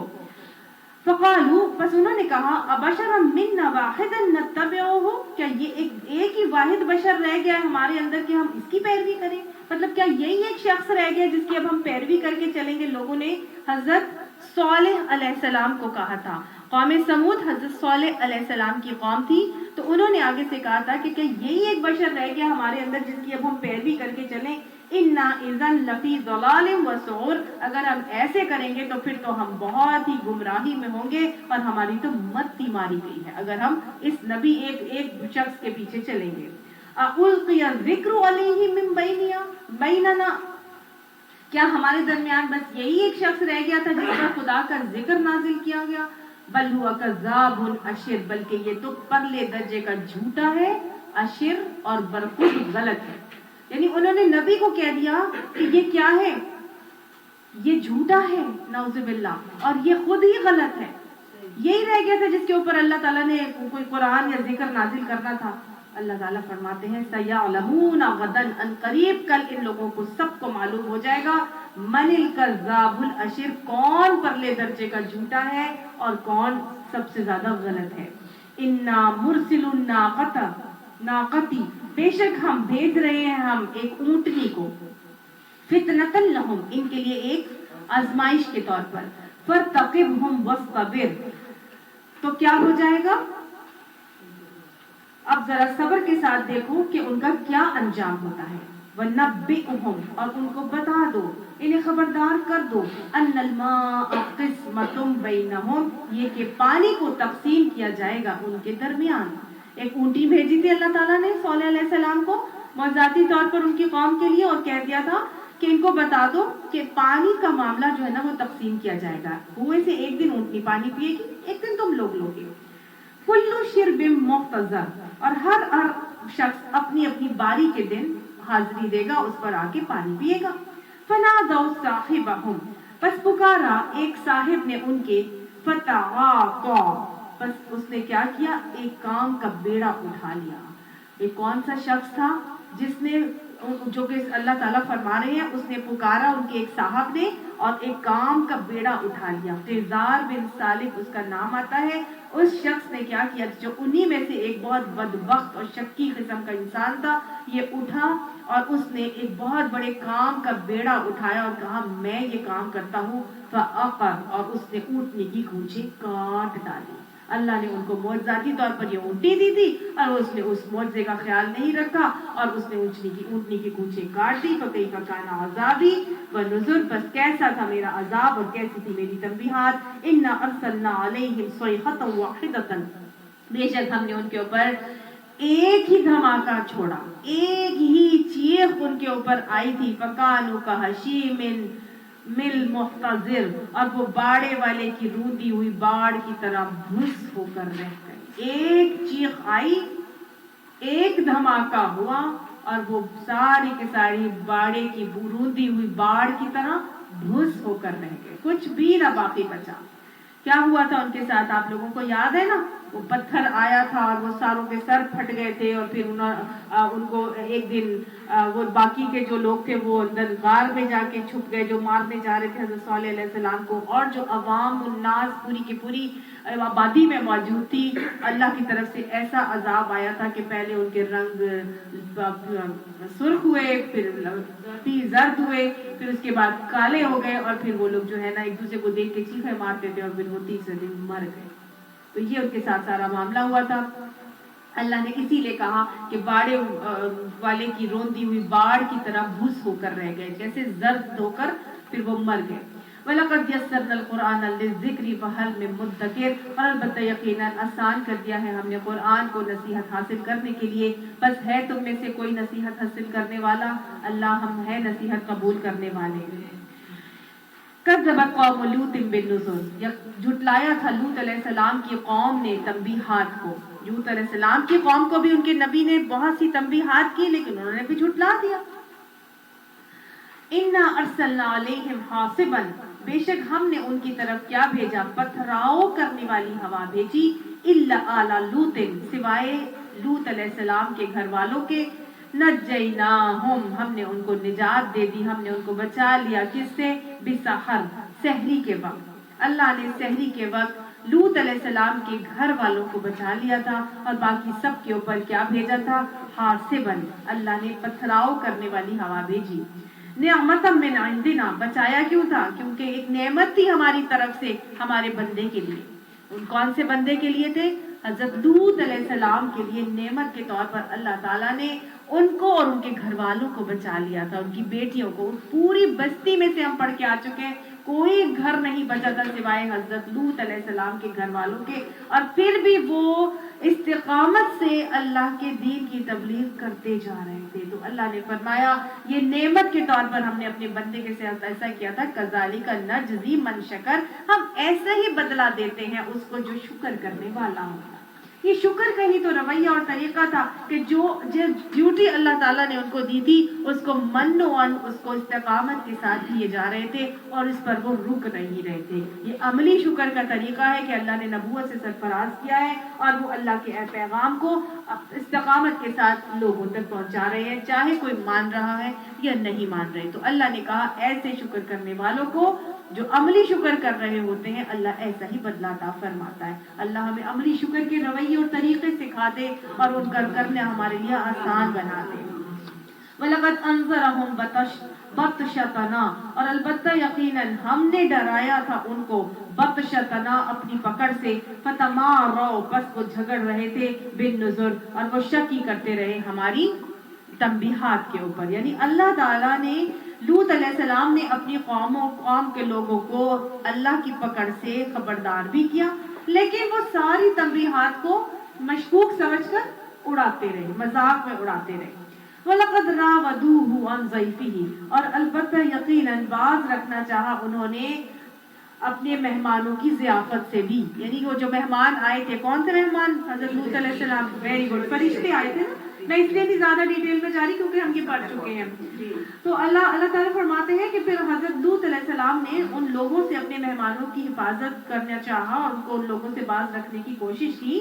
فقالوا، پس انہوں نے کہا، ابشرا منا واحدا نتبعہ، کیا یہ ایک ہی واحد بشر رہ گیا ہے ہمارے اندر کہ ہم اس کی پیروی کریں، مطلب کیا یہی ایک شخص رہ گیا جس کی اب ہم پیروی کر کے چلیں گے؟ لوگوں نے حضرت صالح علیہ السلام کو کہا تھا، قوم سمود حضرت صالح علیہ السلام کی قوم تھی، تو انہوں نے آگے سے کہا تھا کہ کیا یہی ایک بشر رہ گیا ہمارے اندر جس کی اب ہم پیروی کر کے چلیں؟ اِنَّا اِذًا لَفِي ضَلَالٍ وَسُعُورٍ، اگر ہم ایسے کریں گے تو پھر تو ہم بہت ہی گمراہی میں ہوں گے اور ہماری تو متی ماری گئی ہے اگر ہم اس نبی ایک شخص کے پیچھے چلیں گے۔ أَأُلْقِيَ الذِّكْرُ عَلَيْهِ مِن بَيْنِنَا، کیا ہمارے درمیان بس یہی ایک شخص رہ گیا تھا جس پر خدا کا ذکر نازل کیا گیا؟ بل هو کذاب اشر، بلکہ یہ تو پرلے درجے کا جھوٹا ہے، اشر اور برخود غلط ہے۔ یعنی انہوں نے نبی کو کہہ دیا کہ یہ کیا ہے، یہ جھوٹا ہے نعوذ باللہ، اور یہ خود ہی غلط ہے، یہی رہ گیا تھا جس کے اوپر اللہ تعالیٰ نے کوئی قرآن یا ذکر نازل کرنا تھا۔ اللہ تعالیٰ فرماتے ہیں سَيَعْلَمُونَ غَدًا، ان قریب کل ان لوگوں کو سب کو معلوم ہو جائے گا، من الکذاب الاشر، کون پرلے درجے کا جھوٹا ہے اور کون سب سے زیادہ غلط ہے۔ اِنَّا مُرْسِلُ النَّاقَةِ، بے شک ہم بھیج رہے ہیں ہم ایک اونٹنی کو، فتنةً لہم، ان کے لیے ایک آزمائش کے طور پر، فَارْتَقِبْهُمْ وَاصْطَبِرْ، تو کیا ہو جائے گا؟ اب ذرا صبر کے ساتھ دیکھو کہ ان کا کیا انجام ہوتا ہے۔ وَنَبِّئْهُمْ، اور ان کو بتا دو، انہیں خبردار کر دو، أَنَّ الْمَاءَ قِسْمَةٌ بَيْنَهُمْ، یہ کہ پانی کو تقسیم کیا جائے گا ان کے درمیان۔ ایک اونٹی بھیجی تھی اللہ تعالیٰ نے صالح علیہ السلام کو معجزاتی طور پر ان کی قوم کے لیے، اور کہہ دیا تھا کہ ان کو بتا دو کہ پانی کا معاملہ جو ہے نا وہ تقسیم کیا جائے گا، کنویں سے ایک دن اونٹنی پانی پیے گی، ایک دن تم لوگ لوگے۔ کُلُّ شِرْبٍ مُحْتَضَرٍ، اور ہر شخص اپنی اپنی باری کے دن حاضری دے گا، اس پر آ کے پانی پیے گا۔ فَنَادَوْا صَاحِبَهُمْ، پس پکارا ایک صاحب نے ان کے، فَتَعَاقَىٰ، بس اس نے کیا کیا، ایک کام کا بیڑا اٹھا لیا۔ ایک کون سا شخص تھا جس نے جو کہ اللہ تعالیٰ فرما رہے ہیں، اس نے پکارا ان کے ایک صاحب نے اور ایک کام کا بیڑا اٹھا لیا. تیزار بن سالف اس کا نام آتا ہے. اس شخص نے کیا کیا، جو انہی میں سے ایک بہت بدبخت اور شکی قسم کا انسان تھا، یہ اٹھا اور اس نے ایک بہت بڑے کام کا بیڑا اٹھایا اور کہا میں یہ کام کرتا ہوں. فعقر، اور اس نے اونٹنی کی کونچیں کاٹ ڈالی. اللہ نے ان کو معجزاتی طور پر یہ اونٹی دی تھی اور اس نے اس معجزے کا خیال نہیں رکھا اور اس نے اونٹنی کی کونچیں کاٹ دی. فکیف کان عذابی ونذر، بس کیسا تھا میرا عذاب اور کیسی تھی میری تنبیہات. انا ارسلنا علیہم صیحۃ واحدۃ، بے شک ہم نے ان کے اوپر ایک ہی دھماکہ چھوڑا، ایک ہی چیخ ان کے اوپر آئی تھی. فکانوا کحشیم مل محتضر، اور وہ باڑے والے کی روندی ہوئی باڑ کی طرح بھس ہو کر رہ گئے. ایک چیخ آئی، ایک دھماکہ ہوا اور وہ ساری کے ساری باڑے کی روندی ہوئی باڑ کی طرح بھس ہو کر رہ گئے، کچھ بھی نہ باقی بچا. کیا ہوا تھا ان کے ساتھ آپ لوگوں کو یاد ہے نا؟ وہ پتھر آیا تھا اور وہ ساروں کے سر پھٹ گئے تھے اور پھر ان کو ایک دن وہ باقی کے جو لوگ تھے وہ اندر غار میں جا کے چھپ گئے، جو مارنے جا رہے تھے حضرت صالح علیہ السلام کو، اور جو عوام الناس پوری کی پوری آبادی میں موجود تھی. اللہ کی طرف سے ایسا عذاب آیا تھا کہ پہلے ان کے رنگ سرخ ہوئے، پھر زرد ہوئے، پھر اس کے بعد کالے ہو گئے اور پھر وہ لوگ جو ہے نا ایک دوسرے کو دیکھ کے چیخے مارتے تھے اور پھر وہ تیسرے دن مر گئے. تو یہ ان کے ساتھ سارا معاملہ ہوا تھا. اللہ نے اسی لیے کہا کہ باڑے والے کی روندی ہوئی باڑ کی طرح بھس ہو کر رہ گئے، جیسے زرد ہو کر پھر وہ مر گئے. وَلَقَدْ يَسَّرْنَا الْقُرْآنَ لِلذِّكْرِ فَهَلْ مِن مُدَّكِرٍ، اور البتہ یقیناً آسان کر دیا ہے ہم نے قرآن کو نصیحت حاصل کرنے کے لیے، بس ہے تم میں سے کوئی نصیحت حاصل کرنے والا؟ اللہ ہم ہے نصیحت قبول کرنے والے. کذبت قوم لوط بالنذر، جھٹلایا تھا لوط علیہ السلام کی قوم نے تنبیہات کو. لوط علیہ السلام کی قوم کو بھی ان کے نبی نے بہت سی تنبیہات کی لیکن انہوں نے بھی جھٹلا دیا. انا ارسلنا علیہم حاصبا، بے شک ہم نے ان کی طرف کیا بھیجا، پتھراؤ کرنے والی ہوا بھیجی. الا آل لوط، سوائے لوط علیہ السلام کے گھر والوں کے. نجیناہم، ہم نے ان کو نجات دے دی، ہم نے ان کو بچا لیا. کس سے؟ بسحر، سحری کے وقت. اللہ نے سحری کے وقت لوط علیہ السلام کے گھر والوں کو بچا لیا تھا اور باقی سب کے اوپر کیا بھیجا تھا؟ حاصبا، اللہ نے پتھراؤ کرنے والی ہوا بھیجی. نعمتا من عندنا، بچایا کیوں تھا؟ کیونکہ ایک نعمت تھی ہماری طرف سے ہمارے بندے کے لیے. ان کون سے بندے کے لیے تھے؟ حضرت لوط علیہ السلام کے لیے نعمت کے طور پر اللہ تعالیٰ نے ان کو اور ان کے گھر والوں کو بچا لیا تھا، ان کی بیٹیوں کو. پوری بستی میں سے ہم پڑھ کے آ چکے ہیں، کوئی گھر نہیں بچا تھا سوائے حضرت لوط علیہ السلام کے گھر والوں کے، اور پھر بھی وہ استقامت سے اللہ کے دین کی تبلیغ کرتے جا رہے تھے. تو اللہ نے فرمایا یہ نعمت کے طور پر ہم نے اپنے بندے کے ساتھ ایسا کیا تھا. کذالک نجزی من شکر، ہم ایسا ہی بدلہ دیتے ہیں اس کو جو شکر کرنے والا ہوتا. یہ شکر کا ہی تو رویہ اور طریقہ تھا کہ جو ڈیوٹی اللہ تعالیٰ نے ان کو دی تھی اس کو من اس کو استقامت کے ساتھ کیے جا رہے تھے اور اس پر وہ رک نہیں رہے تھے. یہ عملی شکر کا طریقہ ہے کہ اللہ نے نبوت سے سرفراز کیا ہے اور وہ اللہ کے پیغام کو استقامت کے ساتھ لوگوں تک پہنچا رہے ہیں، چاہے کوئی مان رہا ہے یا نہیں مان رہے. تو اللہ نے کہا ایسے شکر کرنے والوں کو جو عملی شکر کر رہے ہوتے ہیں اللہ ایسا ہی بدلہ عطا فرماتا ہے. اللہ ہمیں عملی شکر کے رویے اور طریقے سکھا دے اور ان کا کرنا ہمارے لیے آسان بنا دے. وَلَقَدْ أَنذَرَهُمْ بَطْشَتَنَا، اور البتہ یقیناً ہم نے ڈرایا تھا ان کو بطشتنا، اپنی پکڑ سے. فَتَمَارَوْا، بس وہ جھگڑ رہے تھے. بِالنُّذُرِ، اور وہ شکی کرتے رہے ہماری تنبیہات کے اوپر. یعنی اللہ تعالیٰ نے لوط علیہ السلام نے اپنی قوم کے لوگوں کو اللہ کی پکڑ سے خبردار بھی کیا لیکن وہ ساری تنبیہات کو مشکوک سمجھ کر اڑاتے رہے، مذاق میں اڑاتے رہے. وَلَقَدْ رَاوَدُوهُ عَنْ ضَيْفِهِ، اور البتہ یقیناً باز رکھنا چاہا انہوں نے اپنے مہمانوں کی ضیافت سے بھی. یعنی وہ جو مہمان آئے تھے، کون سے مہمان؟ حضرت لوط علیہ السلام. ویری گڈ، فرشتے آئے تھے. میں اس لیے نہیں زیادہ ڈیٹیل میں جا رہی کیونکہ ہم یہ پڑھ چکے ہیں. تو اللہ تعالیٰ فرماتے ہیں کہ پھر حضرت لوط علیہ السلام نے ان لوگوں سے اپنے مہمانوں کی حفاظت کرنا چاہا اور ان کو ان لوگوں سے باز رکھنے کی کوشش کی.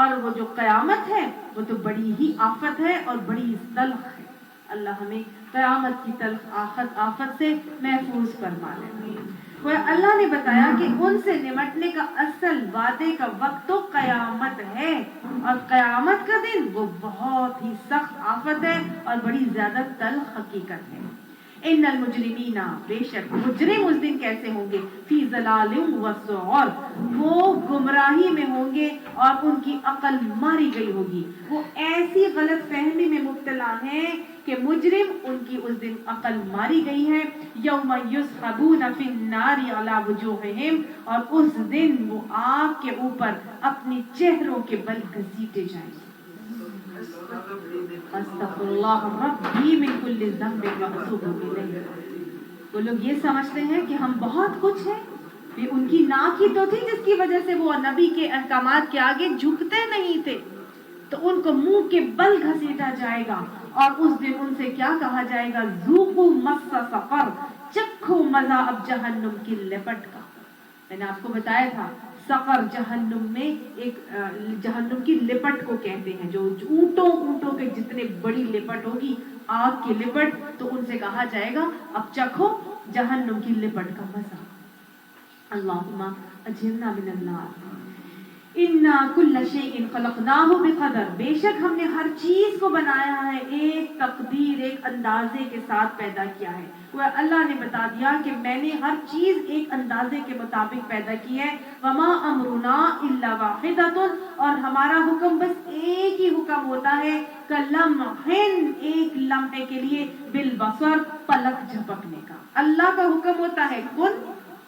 اور وہ جو قیامت ہے وہ تو بڑی ہی آفت ہے اور بڑی تلخ ہے. اللہ ہمیں قیامت کی تلخ آفت سے محفوظ فرما لے. وہ اللہ نے بتایا کہ ان سے نمٹنے کا اصل وعدے کا وقت تو قیامت ہے، اور قیامت کا دن وہ بہت ہی سخت آفت ہے اور بڑی زیادہ تلخ حقیقت ہے. ان المجرمین، بے شک مجرم اس دن کیسے ہوں گے، فی ضلال و سعر، وہ گمراہی میں ہوں گے اور ان کی عقل ماری گئی ہوگی. وہ ایسی غلط فہمی میں مبتلا ہیں کہ مجرم ان کی اس دن عقل ماری گئی ہے. یوم یسحبون فی النار علی وجوہہم، اور اس دن وہ آگ کے اوپر اپنی چہروں کے بل گھسیٹے جائیں گے. استغفر اللہ ربی من کل ذنب واتوب الیہ. وہ لوگ یہ سمجھتے ہیں کہ ہم بہت کچھ ہیں. یہ ان کی ناک ہی تو تھی جس کی وجہ سے وہ نبی کے احکامات کے آگے جھکتے نہیں تھے، تو ان کو منہ کے بل گھسیٹا جائے گا. اور اس دن ان سے کیا کہا جائے گا، ذوقوا مس سقر، چکھو مزہ اب جہنم کی لپٹ کا. میں نے آپ کو بتایا تھا سقر جہنم میں ایک جہنم کی لپٹ کو کہتے ہیں، جو اونٹوں کے جتنے بڑی لپٹ ہوگی، آگ کی لپٹ. تو ان سے کہا جائے گا اب چکھو جہنم کی لپٹ کا مزہ. اللہم اجرنا من النار. انا کل شیء خلقناہ بقدر، بے شک ہم نے ہر چیز کو بنایا ہے ایک تقدیر، ایک اندازے کے ساتھ پیدا کیا ہے. وہ اللہ نے بتا دیا کہ میں نے ہر چیز ایک اندازے کے مطابق پیدا کی ہے. وما امرنا الا واحدۃ، اور ہمارا حکم بس ایک ہی حکم ہوتا ہے، کلمح، ایک لمحے کے لیے، بالبصر، پلک جھپکنے کا. اللہ کا حکم ہوتا ہے کن،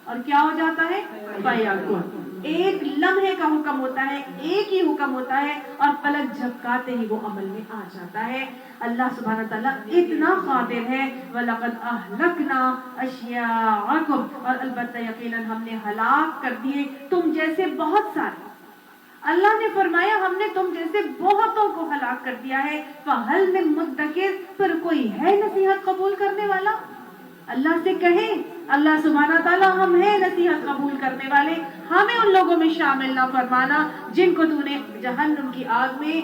اور کیا ہو جاتا ہے فیکن. ایک لمحے کا حکم ہوتا ہے، ایک ہی حکم ہوتا ہے، اور پلک جھپکاتے ہی وہ عمل میں آ جاتا ہے. اللہ سبحانہ تعالیٰ اتنا قادر ہے. وَلَقَدْ أَهْلَكْنَا أَشْيَاعَكُمْ، اور البتہ یقیناً ہم نے ہلاک کر دیے تم جیسے بہت سارے. اللہ نے فرمایا ہم نے تم جیسے بہتوں کو ہلاک کر دیا ہے. فَهَلْ مِن مُدَّكِرٍ، پر کوئی ہے نصیحت قبول کرنے والا؟ اللہ سے کہیں اللہ سبحانہ تعالیٰ ہم ہیں نصیحت قبول کرنے والے، ہمیں ان لوگوں میں شامل نہ فرمانا جن کو تو نے جہنم کی آگ میں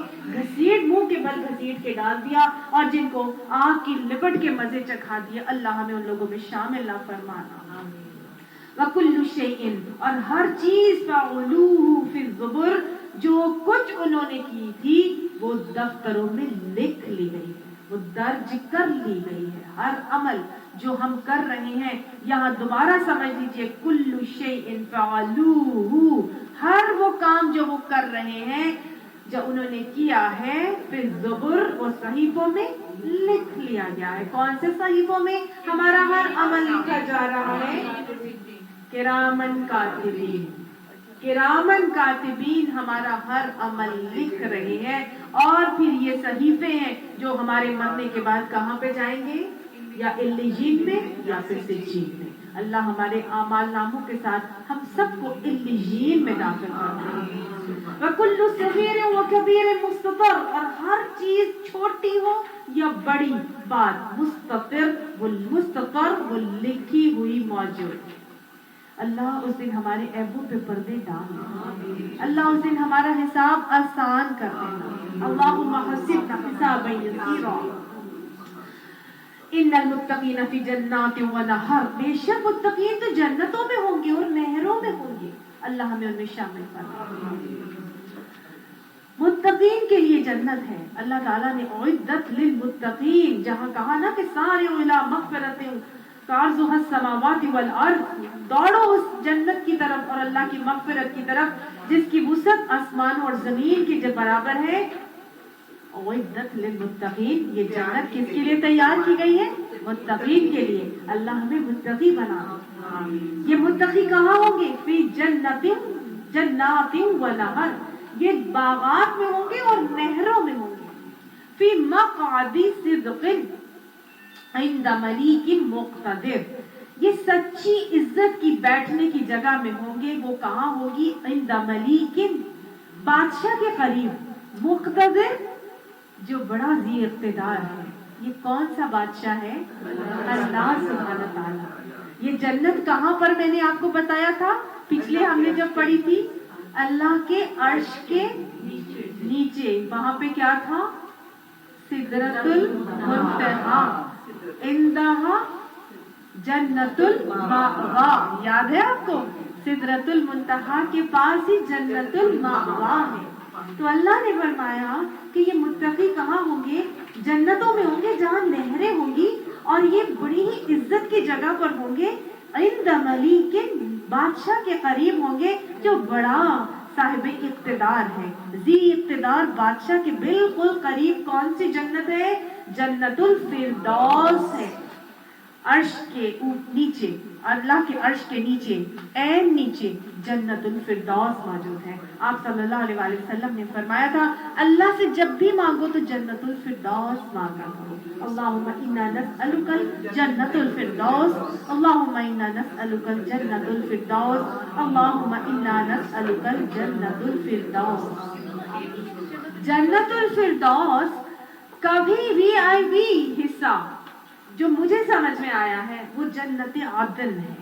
منہ کے بل گھسیٹ کے ڈال دیا، اور جن کو آگ کی لپٹ کے مزے چکھا دیا. اللہ ہمیں ان لوگوں میں شامل نہ فرمانا. وَكُلُّ شَيْءٍ، اور ہر چیز، فَعُلُوهُ فِي الزُّبُرِ، جو کچھ انہوں نے کی تھی وہ دفتروں میں لکھ لی گئی ہے، وہ درج کر لی گئی ہے. ہر عمل جو ہم کر رہے ہیں، یہاں دوبارہ سمجھ لیجئے، کل شیء فعلوہ، ہر وہ کام جو وہ کر رہے ہیں، جو انہوں نے کیا ہے، فی الزبر، وہ صحیفوں میں لکھ لیا گیا ہے. کون سے صحیفوں میں؟ ہمارا ہر عمل لکھا جا رہا ہے. کرامن کاتبین، کرامن کاتبین ہمارا ہر عمل لکھ رہے ہیں. اور پھر یہ صحیفے ہیں جو ہمارے مرنے کے بعد کہاں پہ جائیں گے، یا علیین میں یا پھر سجین میں. اللہ ہمارے اعمال ناموں کے ساتھ ہم سب کو علیین میں داخل کرتے ہیں. وَكُلُّ صَغِيرٍ وَكَبِيرٍ مُسْتَطَرٍ، اور ہر چیز چھوٹی ہو یا بڑی بات، مستطر، وہ مستطر، وہ لکھی ہوئی موجود. اللہ اس دن ہمارے عیبوں پہ پردے ڈال دے. اللہ اس دن ہمارا حساب آسان کر دے. اللہم حسبنا حسابا یسیرا. ان المتقین فی جنات و نہر، بے شک متقین تو جنتوں میں ہوں گے اور نہروں میں ہوں گے. اللہ ہمیں ان میں شامل فرمائے. متقین کے لیے جنت ہے. اللہ تعالیٰ نے اعدت للمتقین، جہاں کہا نا کہ سارعوا الی مغفرۃ کعرضها السماوات والارض، دوڑو اس جنت کی طرف اور اللہ کی مغفرت کی طرف جس کی وسعت آسمان اور زمین کے جو برابر ہے. اعدت للمتقین، یہ جنت کس کے لیے تیار کی گئی ہے؟ متقین کے لیے. اللہ ہمیں متقی بنا دے. یہ متقی کہاں ہوں گے؟ فی جنات و نہر، یہ باغات میں ہوں گے اور نہروں میں ہوں گے. فی مقعد صدق عند ملیک مقتدر، یہ سچی عزت کی بیٹھنے کی جگہ میں ہوں گے. وہ کہاں ہوگی؟ عند ملیک، بادشاہ کے قریب. مقتدر، جو بڑا ذی اقتدار ہے. یہ کون سا بادشاہ ہے؟ اللہ سبحانہ تعالیٰ. یہ جنت کہاں پر میں نے آپ کو بتایا تھا پچھلے ہم نے جب پڑھی تھی؟ اللہ کے عرش کے نیچے وہاں پہ کیا تھا؟ سدرۃ المنتہا، عندہا جنت المأوا، یاد ہے آپ کو؟ سدرۃ المنتہا کے پاس ہی جنت المأوا ہے۔ تو اللہ نے فرمایا کہ یہ متقی کہاں ہوں گے؟ جنتوں میں ہوں گے جہاں نہریں ہوں گی، اور یہ بڑی ہی عزت کی جگہ پر ہوں گے، عند ملیک، بادشاہ کے قریب ہوں گے جو بڑا صاحب اقتدار ہے، ذی اقتدار بادشاہ کے بالکل قریب۔ کون سی جنت ہے؟ جنت الفردوس ہے، عرش کے نیچے، اللہ کے عرش کے نیچے، این نیچے جنت الفردوس موجود ہے۔ آپ صلی اللہ علیہ وآلہ وسلم نے فرمایا تھا اللہ سے جب بھی مانگو تو جنت الفردوس مانگا کرو۔ اللہم انا نسألک الجنت الفردوس، اللہم انا نسألک الجنت الفردوس، اللہم انا نسألک الجنت الفردوس۔ جنت الفردوس کا بھی VIP حصہ جو مجھے سمجھ میں آیا ہے وہ جنت عدن ہے۔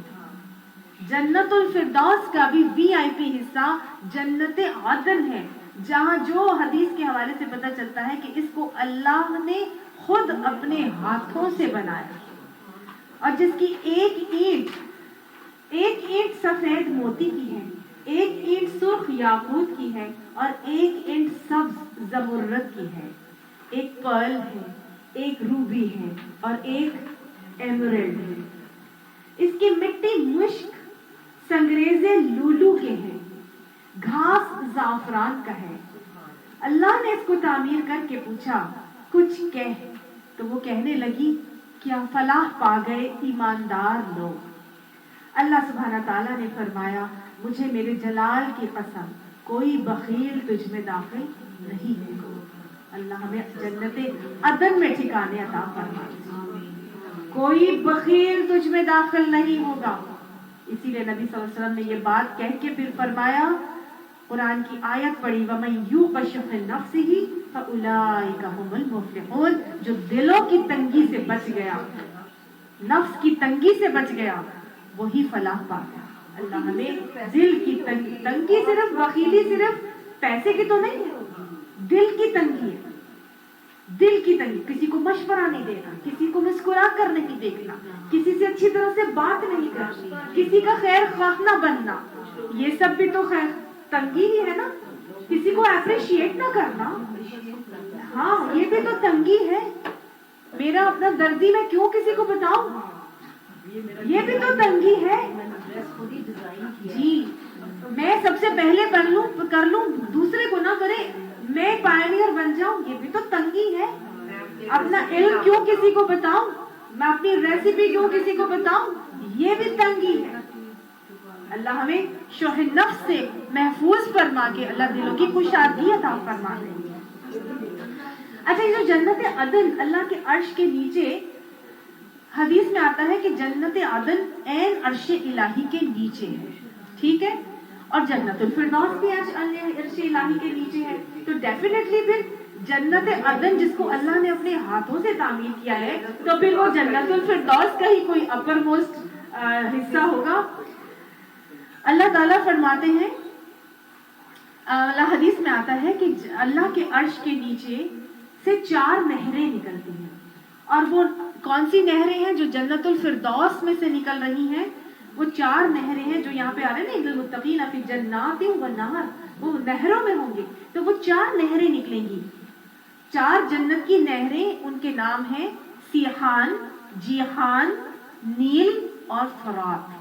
جنت الفردوس کا بھی VIP حصہ جنت عدن ہے، جہاں جو حدیث کے حوالے سے پتہ چلتا ہے کہ اس کو اللہ نے خود اپنے ہاتھوں سے بنایا، اور جس کی ایک اینٹ سفید موتی کی ہے، ایک اینٹ سرخ یاقوت کی ہے، اور ایک اینٹ سبز زمرد کی ہے، ایک پرل ہے، ایک روبی ہے، اور ایک ایمرلڈ ہے۔ اس کی مٹی مشک سنگریزے لولو کے ہیں، گھاس زعفران کا ہے۔ اللہ نے اس کو تعمیر کر کے پوچھا کچھ کہہ، تو وہ کہنے لگی کیا فلاح پا گئے ایماندار لوگ۔ اللہ سبحانہ تعالیٰ نے فرمایا مجھے میرے جلال کی قسم کوئی بخیل تجھ میں داخل نہیں ہوگا۔ اللہ ہمیں جنت عدن میں ٹھکانے عطا فرمائے، کوئی بخیل تجھ میں داخل نہیں ہوگا۔ اسی لیے نبی صلی اللہ علیہ وسلم نے یہ بات کہہ کے پھر فرمایا، قرآن کی آیت پڑھی وَمَن یُوقَ شُحَّ نَفْسِهِ فَأُولَٰئِکَ هُمُ الْمُفْلِحُونَ، جو دلوں کی تنگی سے بچ گیا، نفس کی تنگی سے بچ گیا، وہی فلاح پا گیا۔ اللہ ہمیں دل کی تنگی، صرف بخیلی صرف پیسے کی تو نہیں ہے، دل کی تنگی ہے، دل کی تنگی، کسی کو مشورہ نہیں دینا، کسی کو مسکرا کر نہیں دیکھنا، کسی سے اچھی طرح سے بات نہیں کرنی، کسی کا خیر خواہ نہ بننا، یہ سب بھی تو خیر تنگی ہی ہے نا۔ کسی کو اپریشیٹ نہ کرنا، ہاں یہ بھی تو تنگی ہے۔ میرا اپنا دردی میں کیوں کسی کو بتاؤں، یہ بھی تو تنگی ہے۔ جی میں سب سے پہلے کر لوں، دوسرے کو نہ کرے، میں پائنیئر بن جاؤں، یہ بھی تو تنگی ہے۔ اپنا علم کیوں کسی کو بتاؤں، میں اپنی ریسیپی کیوں کسی کو بتاؤں، یہ بھی تنگی ہے۔ اللہ ہمیں شح نفس سے محفوظ فرما کے اللہ دلوں کی کشادگی عطا فرما دے۔ اچھا یہ جو جنت عدن اللہ کے عرش کے نیچے، حدیث میں آتا ہے کہ جنت عدن عین عرش الہی کے نیچے ہے، ٹھیک ہے، اور جنت الفردوس بھی عرش الہی کے نیچے ہے، تو ڈیفینیٹلی پھر جنت عدن جس کو اللہ نے اپنے ہاتھوں سے تعمیر کیا ہے تو پھر وہ جنت الفردوس کا ہی کوئی اپر موسٹ حصہ ہوگا۔ اللہ تعالیٰ فرماتے ہیں، اللہ حدیث میں آتا ہے کہ اللہ کے عرش کے نیچے سے 4 نہریں نکلتی ہیں، اور وہ کون سی نہریں ہیں جو جنت الفردوس میں سے نکل رہی ہیں؟ وہ 4 نہریں ہیں جو یہاں پہ آ رہے ہیں نا، المتقین فی جنات و نہر، وہ نہروں میں ہوں گے، تو وہ 4 نہریں نکلیں گی، 4 جنت کی نہریں، ان کے نام ہیں سیحان، جیحان، نیل اور فرات۔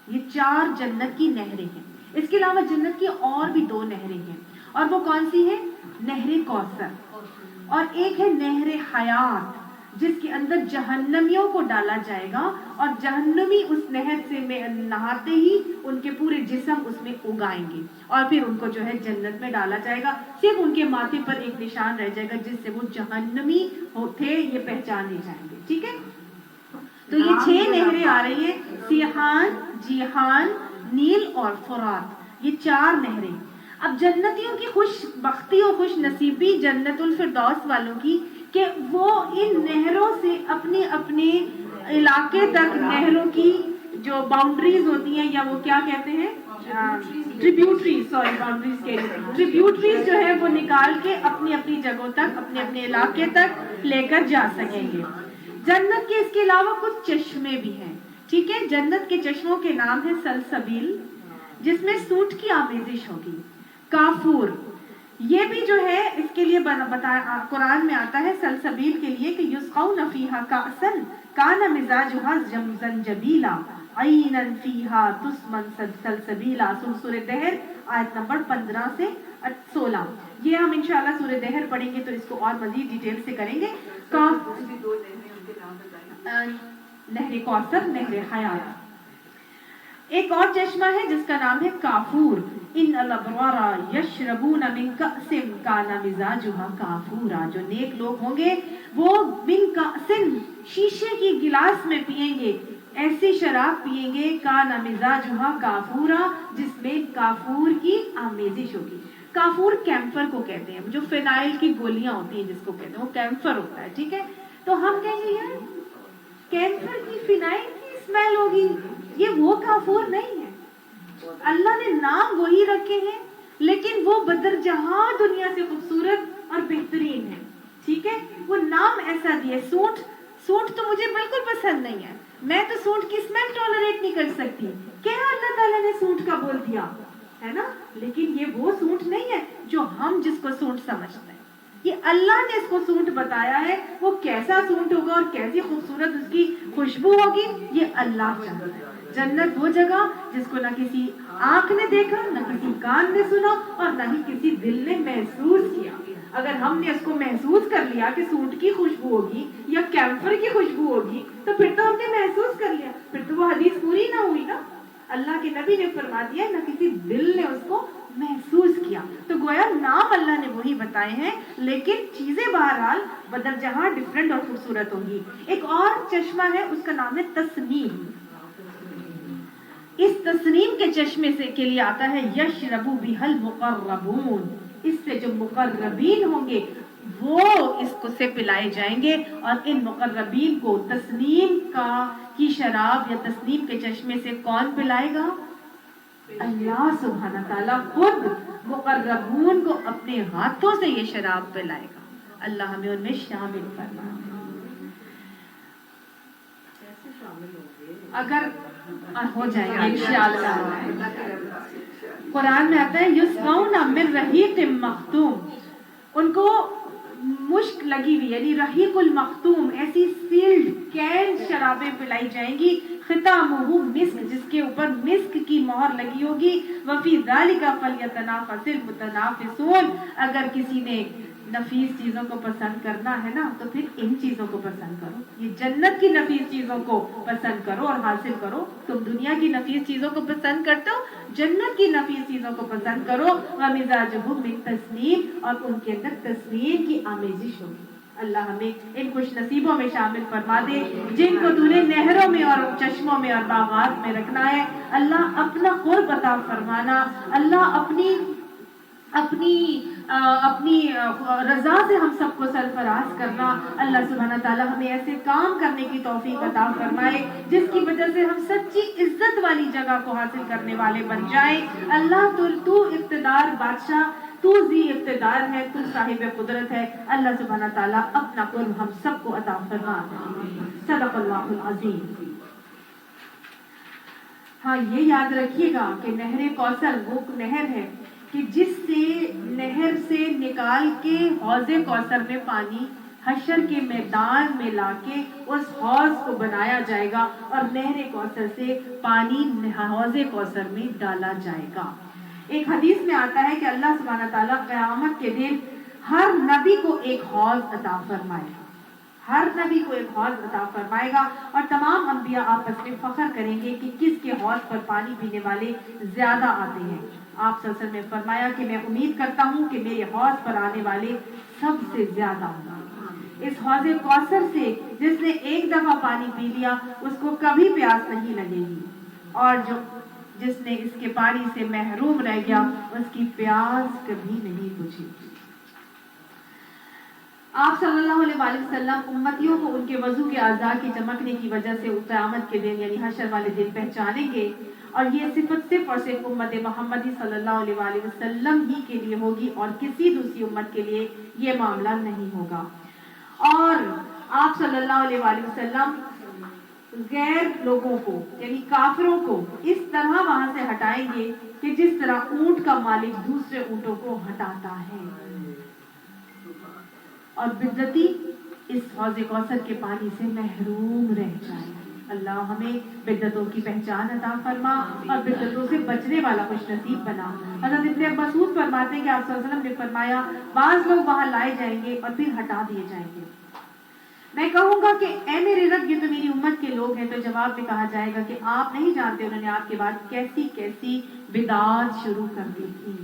یہ 4 جنت کی نہریں ہیں۔ اس کے علاوہ جنت کی اور بھی 2 نہریں ہیں، اور وہ کون سی ہیں؟ نہر کوثر، اور ایک ہے نہر حیات جس کے اندر جہنمیوں کو ڈالا جائے گا، اور جہنمی اس نہر سے نہاتے ہی ان کے پورے جسم اس میں اگائیں گے، اور پھر ان کو جو ہے جنت میں ڈالا جائے گا، صرف ان کے ماتھے پر ایک نشان رہ جائے گا جس سے وہ جہنمی تھے یہ پہچانے جائیں گے، ٹھیک ہے۔ تو یہ 6 نہریں آ رہی ہیں، سیحان، جیحان، نیل اور فرات، یہ 4 نہریں۔ اب جنتیوں کی خوش بختی اور خوش نصیبی جنت الفردوس والوں کی کہ وہ ان نہروں سے اپنے اپنے علاقے تک، نہروں کی جو باؤنڈریز ہوتی ہیں یا وہ کیا کہتے ہیں ٹریبیوٹریز، سوری باؤنڈریز کے ٹریبیوٹریز جو ہے وہ نکال کے اپنی اپنی جگہوں تک، اپنے اپنے علاقے تک لے کر جا سکیں گے۔ جنت کے اس کے علاوہ کچھ چشمے بھی ہیں، ٹھیک ہے۔ جنت کے چشموں کے نام ہے سلسبیل، جس میں سوٹ کی آمیزش ہوگی، کافور، یہ بھی جو ہے اس کے لیے قرآن میں آتا ہے سلسبیل کے لیے کہ یسقون فیہا کأسا کان مزاجہا زنجبیلا عینا فیہا تسمن سلسبیلا، سورہ دہر آیت نمبر 15 سے 16۔ یہ ہم انشاءاللہ سورہ دہر پڑھیں گے تو اس کو اور مزید ڈیٹیل سے کریں گے۔ نہر کوثر، نہر حیات۔ ایک اور چشمہ ہے جس کا نام ہے کافور، ان الابرار یشربون من کأس کان مزاجہا کافورا، جو نیک لوگ ہوں گے وہ من کأس، شیشے کی گلاس میں پیئیں گے، ایسی شراب پیئیں گے کان مزاجہا کافورا، جس میں کافور کی آمیزش ہوگی۔ کافور کیمفر کو کہتے ہیں، جو فینائل کی گولیاں ہوتی ہیں جس کو کہتے ہیں، وہ کیمفر ہوتا ہے، ٹھیک ہے۔ تو ہم کہیں گے یار کیمفر کی، فینائل کی اسمیل ہوگی، یہ وہ کافور نہیں ہے۔ اللہ نے نام وہی رکھے ہیں لیکن وہ بدر جہاں دنیا سے خوبصورت اور بہترین ہے، ٹھیک ہے۔ وہ نام ایسا دیا۔ سونٹ تو مجھے بالکل پسند نہیں ہے، میں تو سونٹ کی اسمیل ٹالریٹ نہیں کر سکتی، کیا اللہ تعالیٰ نے سونٹ کا بول دیا ہے نا، لیکن یہ وہ سونٹ نہیں ہے جو ہم جس کو سونٹ سمجھتے ہیں، یہ اللہ نے اس کو سونٹ بتایا ہے۔ وہ کیسا سونٹ ہوگا اور کیسی خوبصورت اس کی خوشبو ہوگی یہ اللہ جانتا ہے۔ جنت وہ جگہ جس کو نہ کسی آنکھ نے دیکھا، نہ کسی کان نے سنا اور نہ ہی کسی دل نے محسوس کیا۔ اگر ہم نے اس کو محسوس کر لیا کہ سونٹ کی خوشبو ہوگی یا کیمفر کی خوشبو ہوگی تو پھر تو ہم نے محسوس کر لیا، پھر تو وہ حدیث پوری نہ ہوئی نا۔ اللہ کے نبی نے فرما دیا نہ کسی دل نے اس کو محسوس کیا، تو گویا نام اللہ نے وہی بتائے ہیں لیکن چیزیں بہرحال بدر جہاں ڈفرینٹ اور خوبصورت ہوں گی۔ ایک اور چشمہ ہے، اس کا نام ہے تسنیم۔ اس تسنیم کے چشمے سے کے لیے آتا ہے یشربو بہل مقربون، اس سے جو مقربین ہوں گے وہ اس کو سے پلائے جائیں گے، اور ان مقربین کو تسنیم کی شراب یا تسنیم کے چشمے سے کون پلائے گا؟ اللہ سبحانہ تعالیٰ خود مقربون کو اپنے ہاتھوں سے یہ شراب پلائے گا۔ اللہ ہمیں ان میں شامل فرمائے۔ اگر ہو جائے گا انشاءاللہ۔ قرآن میں آتا ہے یسقون من رحیق مختوم، ان کو مشک لگی ہوئی یعنی رحیق المختوم، ایسی سیلڈ کین شرابیں پلائی جائیں گی، ختامہ مسک، جس کے اوپر مسک کی مہر لگی ہوگی، وفی ذالک فلیتنافس المتنافسون، اگر کسی نے نفیس چیزوں کو پسند کرنا ہے نا تو پھر ان چیزوں کو پسند کرو، یہ جنت کی نفیس چیزوں کو پسند کرو اور حاصل کرو۔ تم دنیا کی نفیس چیزوں کو پسند کرتے ہو، جنت کی نفیس چیزوں کو پسند کرو۔ وَمِزَاجُهُ مِن تَسْنِيمٍ، اور ان کے اندر تسنیم کی آمیزش ہوگی۔ اللہ ہمیں ان خوش نصیبوں میں شامل فرما دے جن کو تو نے نہروں میں اور چشموں میں اور باغات میں رکھنا ہے۔ اللہ اپنا قرب عطا فرمانا، اللہ اپنی رضا سے ہم سب کو سرفراز کرنا۔ اللہ سبحانہ تعالیٰ ہمیں ایسے کام کرنے کی توفیق عطا فرمائے جس کی وجہ سے ہم سچی عزت والی جگہ کو حاصل کرنے والے بن جائیں۔ اللہ تو اقتدار بادشاہ، تو ذی اقتدار ہے، تو صاحب قدرت ہے۔ اللہ سبحانہ تعالیٰ اپنا قرب ہم سب کو عطا فرما۔ صدق اللہ العظیم۔ ہاں یہ یاد رکھیے گا کہ نہر کوثر وہ نہر ہے کہ جس سے نہر سے نکال کے حوض کوثر میں پانی حشر کے میدان میں لا کے اس حوض کو بنایا جائے گا، اور نہر کوثر سے پانی حوض کوثر میں ڈالا جائے گا۔ ایک حدیث میں آتا ہے کہ اللہ سبحانہ تعالیٰ قیامت کے دن ہر نبی کو ایک حوض عطا فرمائے گا، ہر نبی کو ایک حوض عطا فرمائے گا، اور تمام انبیاء آپس میں فخر کریں گے کہ کس کے حوض پر پانی پینے والے زیادہ آتے ہیں۔ آپ صلی اللہ علیہ وسلم نے فرمایا کہ میں امید کرتا ہوں کہ میرے حوض پر آنے والے سب سے زیادہ ہوں گے۔ اس حوض کوثر سے جس نے ایک دفعہ پانی پی لیا اس کو کبھی پیاس نہیں لگے گی، اور جس نے اس کے پانی سے محروم رہ گیا اس کی پیاس کبھی نہیں بجھے گی۔ آپ صلی اللہ علیہ وآلہ وسلم امتیوں کو ان کے وضو کے اعضاء کی چمکنے کی وجہ سے قیامت کے دن یعنی حشر والے دن پہچانیں گے، اور یہ صفت صرف اور صرف امت محمدی صلی اللہ علیہ وسلم ہی کے لیے ہوگی اور کسی دوسری امت کے لیے یہ معاملہ نہیں ہوگا. اور آپ صلی اللہ علیہ وسلم غیر لوگوں کو یعنی کافروں کو اس طرح وہاں سے ہٹائیں گے کہ جس طرح اونٹ کا مالک دوسرے اونٹوں کو ہٹاتا ہے. اور بدعتی اس حوض کوثر کے پانی سے محروم رہ جائے. اللہ ہمیں بدعتوں کی پہچان عطا فرما اور بدعتوں سے بچنے والا خوش نصیب بنا. حضرت ابن مسعود فرماتے ہیں کہ آپ صلی اللہ علیہ وسلم نے فرمایا بعض لوگ وہاں لائے جائیں گے اور پھر ہٹا دیے جائیں گے. میں کہوں گا کہ اے میرے رب یہ تو میری امت کے لوگ ہیں. تو جواب میں کہا جائے گا کہ آپ نہیں جانتے انہوں نے آپ کے بعد کیسی کیسی بدعات شروع کر دی تھی.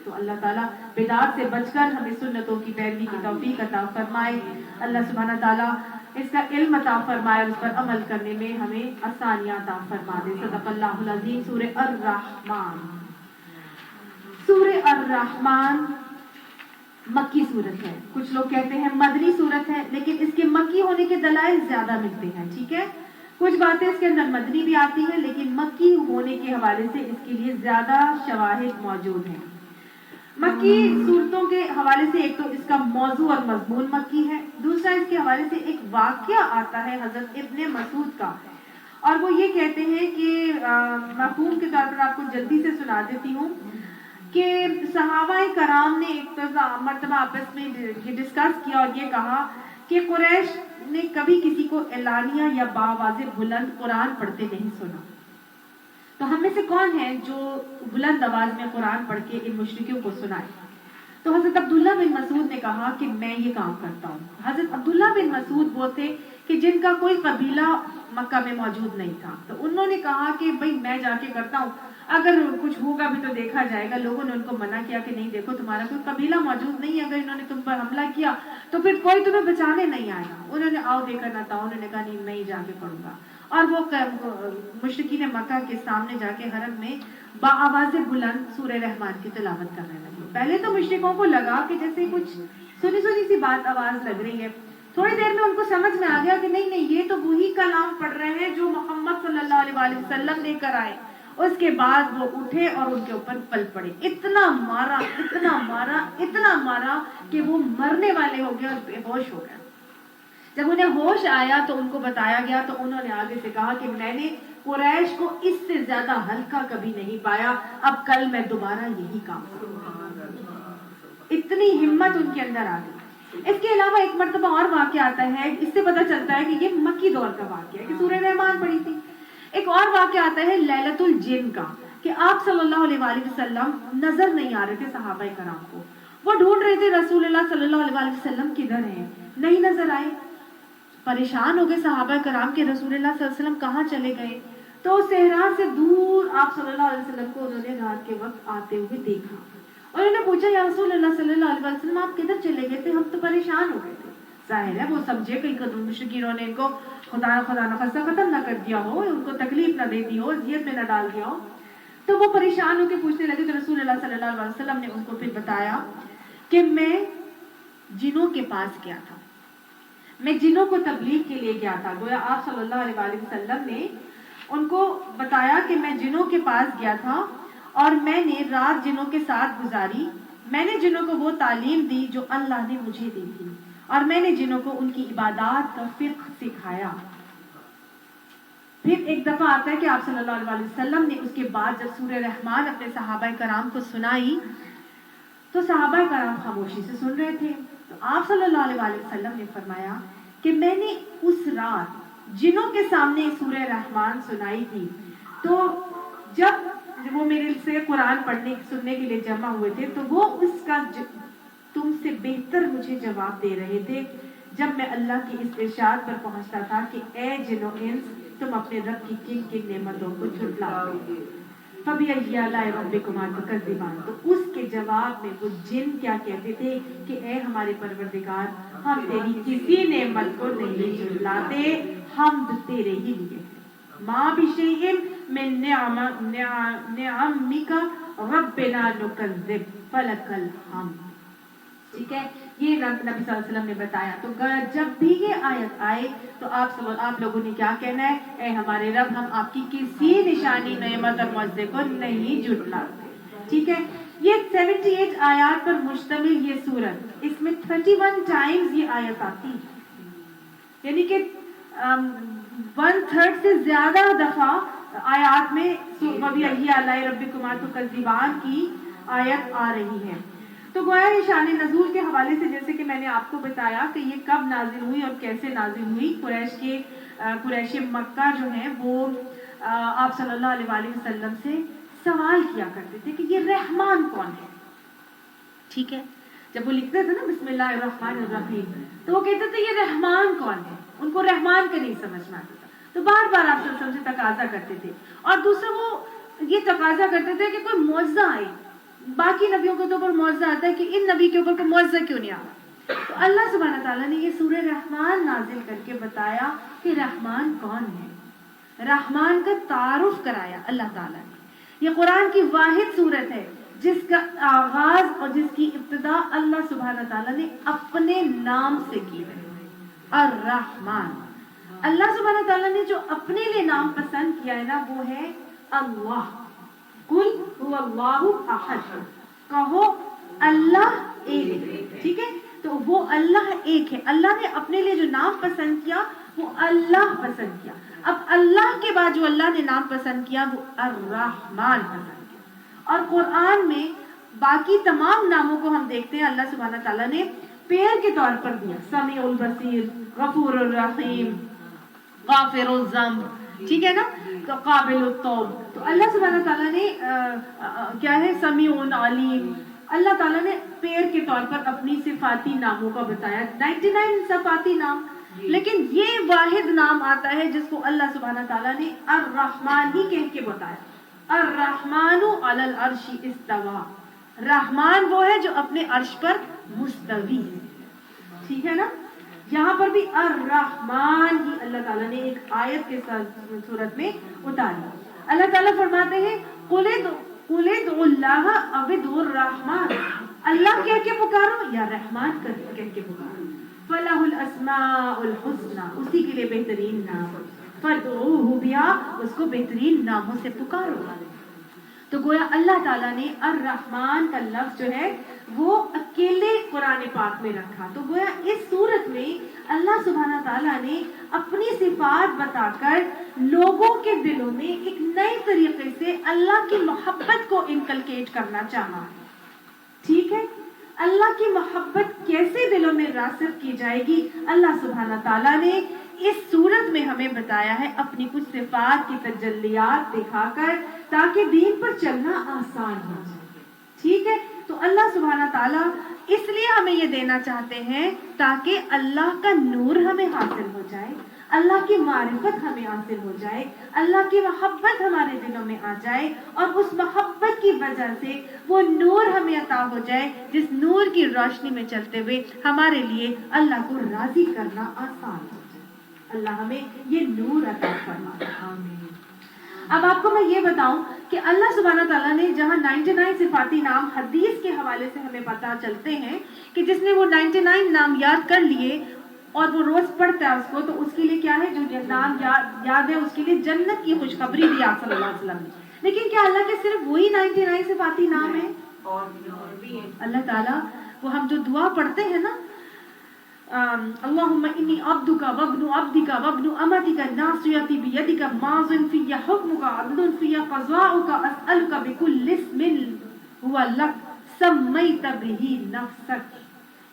تو اللہ تعالیٰ بدعات سے بچ کر ہمیں سنتوں کی پیروی کی توفیق عطا فرمائے. اللہ سبحانہ تعالیٰ اس کا علم عطا فرمائے اور اس پر عمل کرنے میں ہمیں آسانیاں عطا فرما دے. صدق اللہ العظیم. سورہ الرحمن. سورہ الرحمن مکی صورت ہے. کچھ لوگ کہتے ہیں مدنی صورت ہے لیکن اس کے مکی ہونے کے دلائل زیادہ ملتے ہیں. ٹھیک ہے, کچھ باتیں اس کے اندر مدنی بھی آتی ہیں لیکن مکی ہونے کے حوالے سے اس کے لیے زیادہ شواہد موجود ہیں. مکی صورتوں کے حوالے سے ایک تو اس کا موضوع اور مضمون مکی ہے, دوسرا اس کے حوالے سے ایک واقعہ آتا ہے حضرت ابن مسعود کا, اور وہ یہ کہتے ہیں کہ مفہوم کے طور پر آپ کو جلدی سے سنا دیتی ہوں کہ صحابہ کرام نے ایک مرتبہ آپس میں ڈسکس کیا اور یہ کہا کہ قریش نے کبھی کسی کو اعلانیہ یا باواضح بلند قرآن پڑھتے نہیں سنا. تو ہم میں سے کون ہے جو بلند آواز میں قرآن پڑھ کے ان مشرکیوں کو سنائے؟ تو حضرت عبداللہ بن مسعود نے کہا کہ میں یہ کام کرتا ہوں. حضرت عبداللہ بن مسعود وہ تھے کہ جن کا کوئی قبیلہ مکہ میں موجود نہیں تھا. تو انہوں نے کہا کہ بھئی میں جا کے کرتا ہوں, اگر کچھ ہوگا بھی تو دیکھا جائے گا. لوگوں نے ان کو منع کیا کہ نہیں دیکھو تمہارا کوئی قبیلہ موجود نہیں ہے, اگر انہوں نے تم پر حملہ کیا تو پھر کوئی تمہیں بچانے نہیں آئے گا. انہوں نے آؤ دیکھا نہ تھا, انہوں نے کہا نہیں میں ہی جا کے پڑھوں گا. اور وہ مشرکین مکہ کے سامنے جا کے حرم میں باآواز بلند سورہ رحمان کی تلاوت کرنے لگے. پہلے تو مشرکوں کو لگا کہ جیسے کچھ سنی سنی سی بات آواز لگ رہی ہے. تھوڑی دیر میں ان کو سمجھ میں آ گیا کہ نہیں یہ تو وہی کلام پڑھ رہے ہیں جو محمد صلی اللہ علیہ وسلم لے کر آئے. اس کے بعد وہ اٹھے اور ان کے اوپر پل پڑے. اتنا مارا اتنا مارا اتنا مارا کہ وہ مرنے والے ہو گئے اور بے ہوش ہو گئے. جب انہیں ہوش آیا تو ان کو بتایا گیا تو انہوں نے آگے سے کہا کہ میں نے قریش کو اس سے زیادہ ہلکا کبھی نہیں پایا, اب کل میں دوبارہ یہی کام کروں گا. اتنی ہمت ان کے اندر آ گئی. اس کے علاوہ ایک مرتبہ اور واقعہ آتا ہے, اس سے پتہ چلتا ہے کہ یہ مکی دور کا واقعہ ہے کہ سورہ رحمان پڑھی تھی. ایک اور واقعہ آتا ہے لیلۃ الجن کا کہ آپ صلی اللہ علیہ وسلم نظر نہیں آ رہے تھے صحابہ کرام کو. وہ ڈھونڈ رہے تھے رسول اللہ صلی اللہ علیہ وسلم کدھر ہیں, نہیں نظر آئے. پریشان ہو گئے صحابہ کرام کے رسول اللہ صلی اللہ علیہ وسلم کہاں چلے گئے. تو صحرا سے دور آپ صلی اللہ علیہ وسلم کو انہوں نے رات کے وقت آتے ہوئے دیکھا اور انہوں نے پوچھا یا رسول اللہ صلی اللہ علیہ وسلم آپ کدھر چلے گئے تھے, ہم تو پریشان ہو گئے تھے. ظاہر ہے وہ سمجھے کہیں مشرکینوں نے ان کو خدا نخواستہ ختم نہ کر دیا ہو, ان کو تکلیف نہ دے دی ہو, اذیت میں نہ ڈال دیا ہو. تو وہ پریشان ہو کے پوچھنے لگے. تو رسول اللہ صلی اللہ علیہ وسلم نے ان کو پھر بتایا کہ میں جنوں کے پاس گیا تھا, میں جنوں کو تبلیغ کے لیے گیا تھا. گویا آپ صلی اللہ علیہ وسلم نے ان کو بتایا کہ میں جنوں کے پاس گیا تھا اور میں نے رات جنوں کے ساتھ گزاری. میں نے جنوں کو وہ تعلیم دی جو اللہ نے مجھے دی تھی اور میں نے جنوں کو ان کی عبادات کا فقہ سکھایا. پھر ایک دفعہ آتا ہے کہ آپ صلی اللہ علیہ وسلم نے اس کے بعد جب سورہ رحمان اپنے صحابہ کرام کو سنائی تو صحابہ کرام خاموشی سے سن رہے تھے. تو آپ صلی اللہ علیہ وسلم نے فرمایا کہ میں نے اس رات جنوں کے سامنے سورہ رحمان سنائی تھی, تو جب وہ میرے سے قرآن پڑھنے سننے کے لیے جمع ہوئے تھے تو وہ اس کا تم سے بہتر مجھے جواب دے رہے تھے جب میں اللہ کی اس ارشاد پر پہنچتا تھا کہ اے جن و انس تم اپنے رب کی کن کن نعمتوں کو جھٹلاؤ گے. فَبِأَيِّ آلَاءِ رَبِّكُمَا تُكَذِّبَانِ. تو اس کے جواب میں وہ جن کیا کہتے تھے کہ اے ہمارے پروردگار ہم تیری کسی نعمت کو نہیں جھٹلاتے, حمد تیرے ہی لیے. مَا بِشَيْءٍ مِّن نِعَمِكَ رَبِّنَا نُكَذِّبُ فَلَكَ الْحَمْدُ. ٹھیک ہے، یہ نبی صلی اللہ علیہ وسلم نے بتایا. تو جب بھی یہ آیت آئے تو آپ لوگوں نے کیا کہنا ہے؟ اے ہمارے رب، ہم آپ کی کسی نشانی، نعمت اور معجزے کو نہیں جھٹلاتے. ٹھیک ہے، یہ 78 آیات پر مشتمل یہ سورت، اس میں 31 ٹائمز یہ آیت آتی ہے، یعنی کہ 1/3 سے زیادہ دفعہ آیات میں وَبِأَيِّ آلَاءِ رَبِّكُمَا تُكَذِّبَانِ کی آیت آ رہی ہے. تو گویا یہ شان نزول کے حوالے سے، جیسے کہ میں نے آپ کو بتایا کہ یہ کب نازل ہوئی اور کیسے نازل ہوئی، قریش مکہ جو ہیں وہ آپ صلی اللہ علیہ وآلہ وسلم سے سوال کیا کرتے تھے کہ یہ رحمان کون ہے. ٹھیک ہے، جب وہ لکھتے تھے نا بسم اللہ الرحمن الرحیم، تو وہ کہتے تھے یہ رحمان کون ہے، ان کو رحمان کا نہیں سمجھ میں آتا تھا. تو بار بار آپ صلی اللہ علیہ وسلم سے تقاضا کرتے تھے. اور دوسرا وہ یہ تقاضا کرتے تھے کہ کوئی معجزہ آئے. باقی نبیوں کے اوپر معجزہ آتا ہے کہ ان نبی کے اوپر کوئی معجزہ کیوں نہیں آتا. تو اللہ سبحانہ تعالیٰ نے یہ سورہ رحمان نازل کر کے بتایا کہ رحمان کون ہے، رحمان کا تعارف کرایا اللہ تعالیٰ نے. یہ قرآن کی واحد سورت ہے جس کا آغاز اور جس کی ابتدا اللہ سبحانہ تعالیٰ نے اپنے نام سے کی ہے، الرحمن. اللہ سبحانہ تعالیٰ نے جو اپنے لیے نام پسند کیا ہے نا، وہ ہے اللہ. قل هو اللہ احد، کہو اللہ ایک ہے. ٹھیک ہے، تو وہ اللہ ایک ہے. اللہ نے اپنے لیے جو نام پسند کیا وہ اللہ پسند کیا. اب اللہ کے بعد جو اللہ نے نام پسند کیا وہ الرحمن پسند کیا. اور قرآن میں باقی تمام ناموں کو ہم دیکھتے ہیں اللہ سبحانہ تعالیٰ نے پیر کے طور پر دیا، سمیع البصیر، غفور الرحیم، غافر الذنب. ٹھیک ہے نا، تو قابل التوب. تو اللہ سبحانہ تعالیٰ نے کیا ہے، سمیع علیم. اللہ تعالیٰ نے پیر کے طور پر اپنی صفاتی ناموں کا بتایا، 99 صفاتی نام. لیکن یہ واحد نام آتا ہے جس کو اللہ سبحانہ تعالیٰ نے الرحمن ہی کہہ کے بتایا. الرحمن علی العرش استوى، رحمان وہ ہے جو اپنے عرش پر مستوی ہے. ٹھیک ہے نا، یہاں پر بھی الرحمن ہی اللہ تعالیٰ نے ایک آیت کے صورت میں اتارا. اللہ تعالیٰ فرماتے ہیں قل ادعوا اللہ او ادعوا الرحمن، اللہ کہہ کے پکارو یا رحمان کہہ کے پکارو. فلہ الاسماء الحسنى، اسی کے لیے بہترین نام، فادعوہ بہا، اس کو بہترین ناموں سے پکارو. تو گویا اللہ تعالیٰ نے الرحمن کا لفظ جو ہے وہ اکیلے قرآن پاک میں رکھا. تو گویا اس صورت میں اللہ سبحانہ تعالیٰ نے اپنی صفات بتا کر لوگوں کے دلوں میں ایک نئے طریقے سے اللہ کی محبت کو انکلکیٹ کرنا چاہا. ٹھیک ہے، اللہ کی محبت کیسے دلوں میں راسخ کی جائے گی، اللہ سبحانہ تعالیٰ نے اس صورت میں ہمیں بتایا ہے اپنی کچھ صفات کی تجلیات دکھا کر، تاکہ دین پر چلنا آسان ہو جائے. ٹھیک ہے، تو اللہ سبحانہ تعالیٰ اس لیے ہمیں یہ دینا چاہتے ہیں تاکہ اللہ کا نور ہمیں حاصل ہو جائے، اللہ کی معرفت ہمیں حاصل ہو جائے، اللہ کی محبت ہمارے دلوں میں آ جائے، اور اس محبت کی وجہ سے وہ نور ہمیں عطا ہو جائے جس نور کی روشنی میں چلتے ہوئے ہمارے لیے اللہ کو راضی کرنا آسان ہو جائے. اللہ ہمیں یہ نور عطا فرمائے، آمین. اب آپ کو میں یہ بتاؤں کہ اللہ سبحانہ تعالیٰ نے جہاں 99 صفاتی نام حدیث کے حوالے سے ہمیں پتہ چلتے ہیں کہ جس نے وہ 99 نام یاد کر لیے اور وہ روز پڑھتا ہے اس کو، تو اس کے لیے کیا ہے، جو نام یاد ہے اس کے لیے جنت کی خوشخبری دی آپ صلی اللہ علیہ وسلم نے. لیکن کیا اللہ کے صرف وہی 99 صفاتی نام ہیں؟ اور بھی ہیں. اللہ تعالیٰ وہ ہم جو دعا پڑھتے ہیں نا، اللہم انی عبدک وابن عبدک وابن امتک ناصیتی بیدک ماض فی حکمک عدل فی قضاؤک اسألک بکل اسم هو لک سمیت بہ نفسک.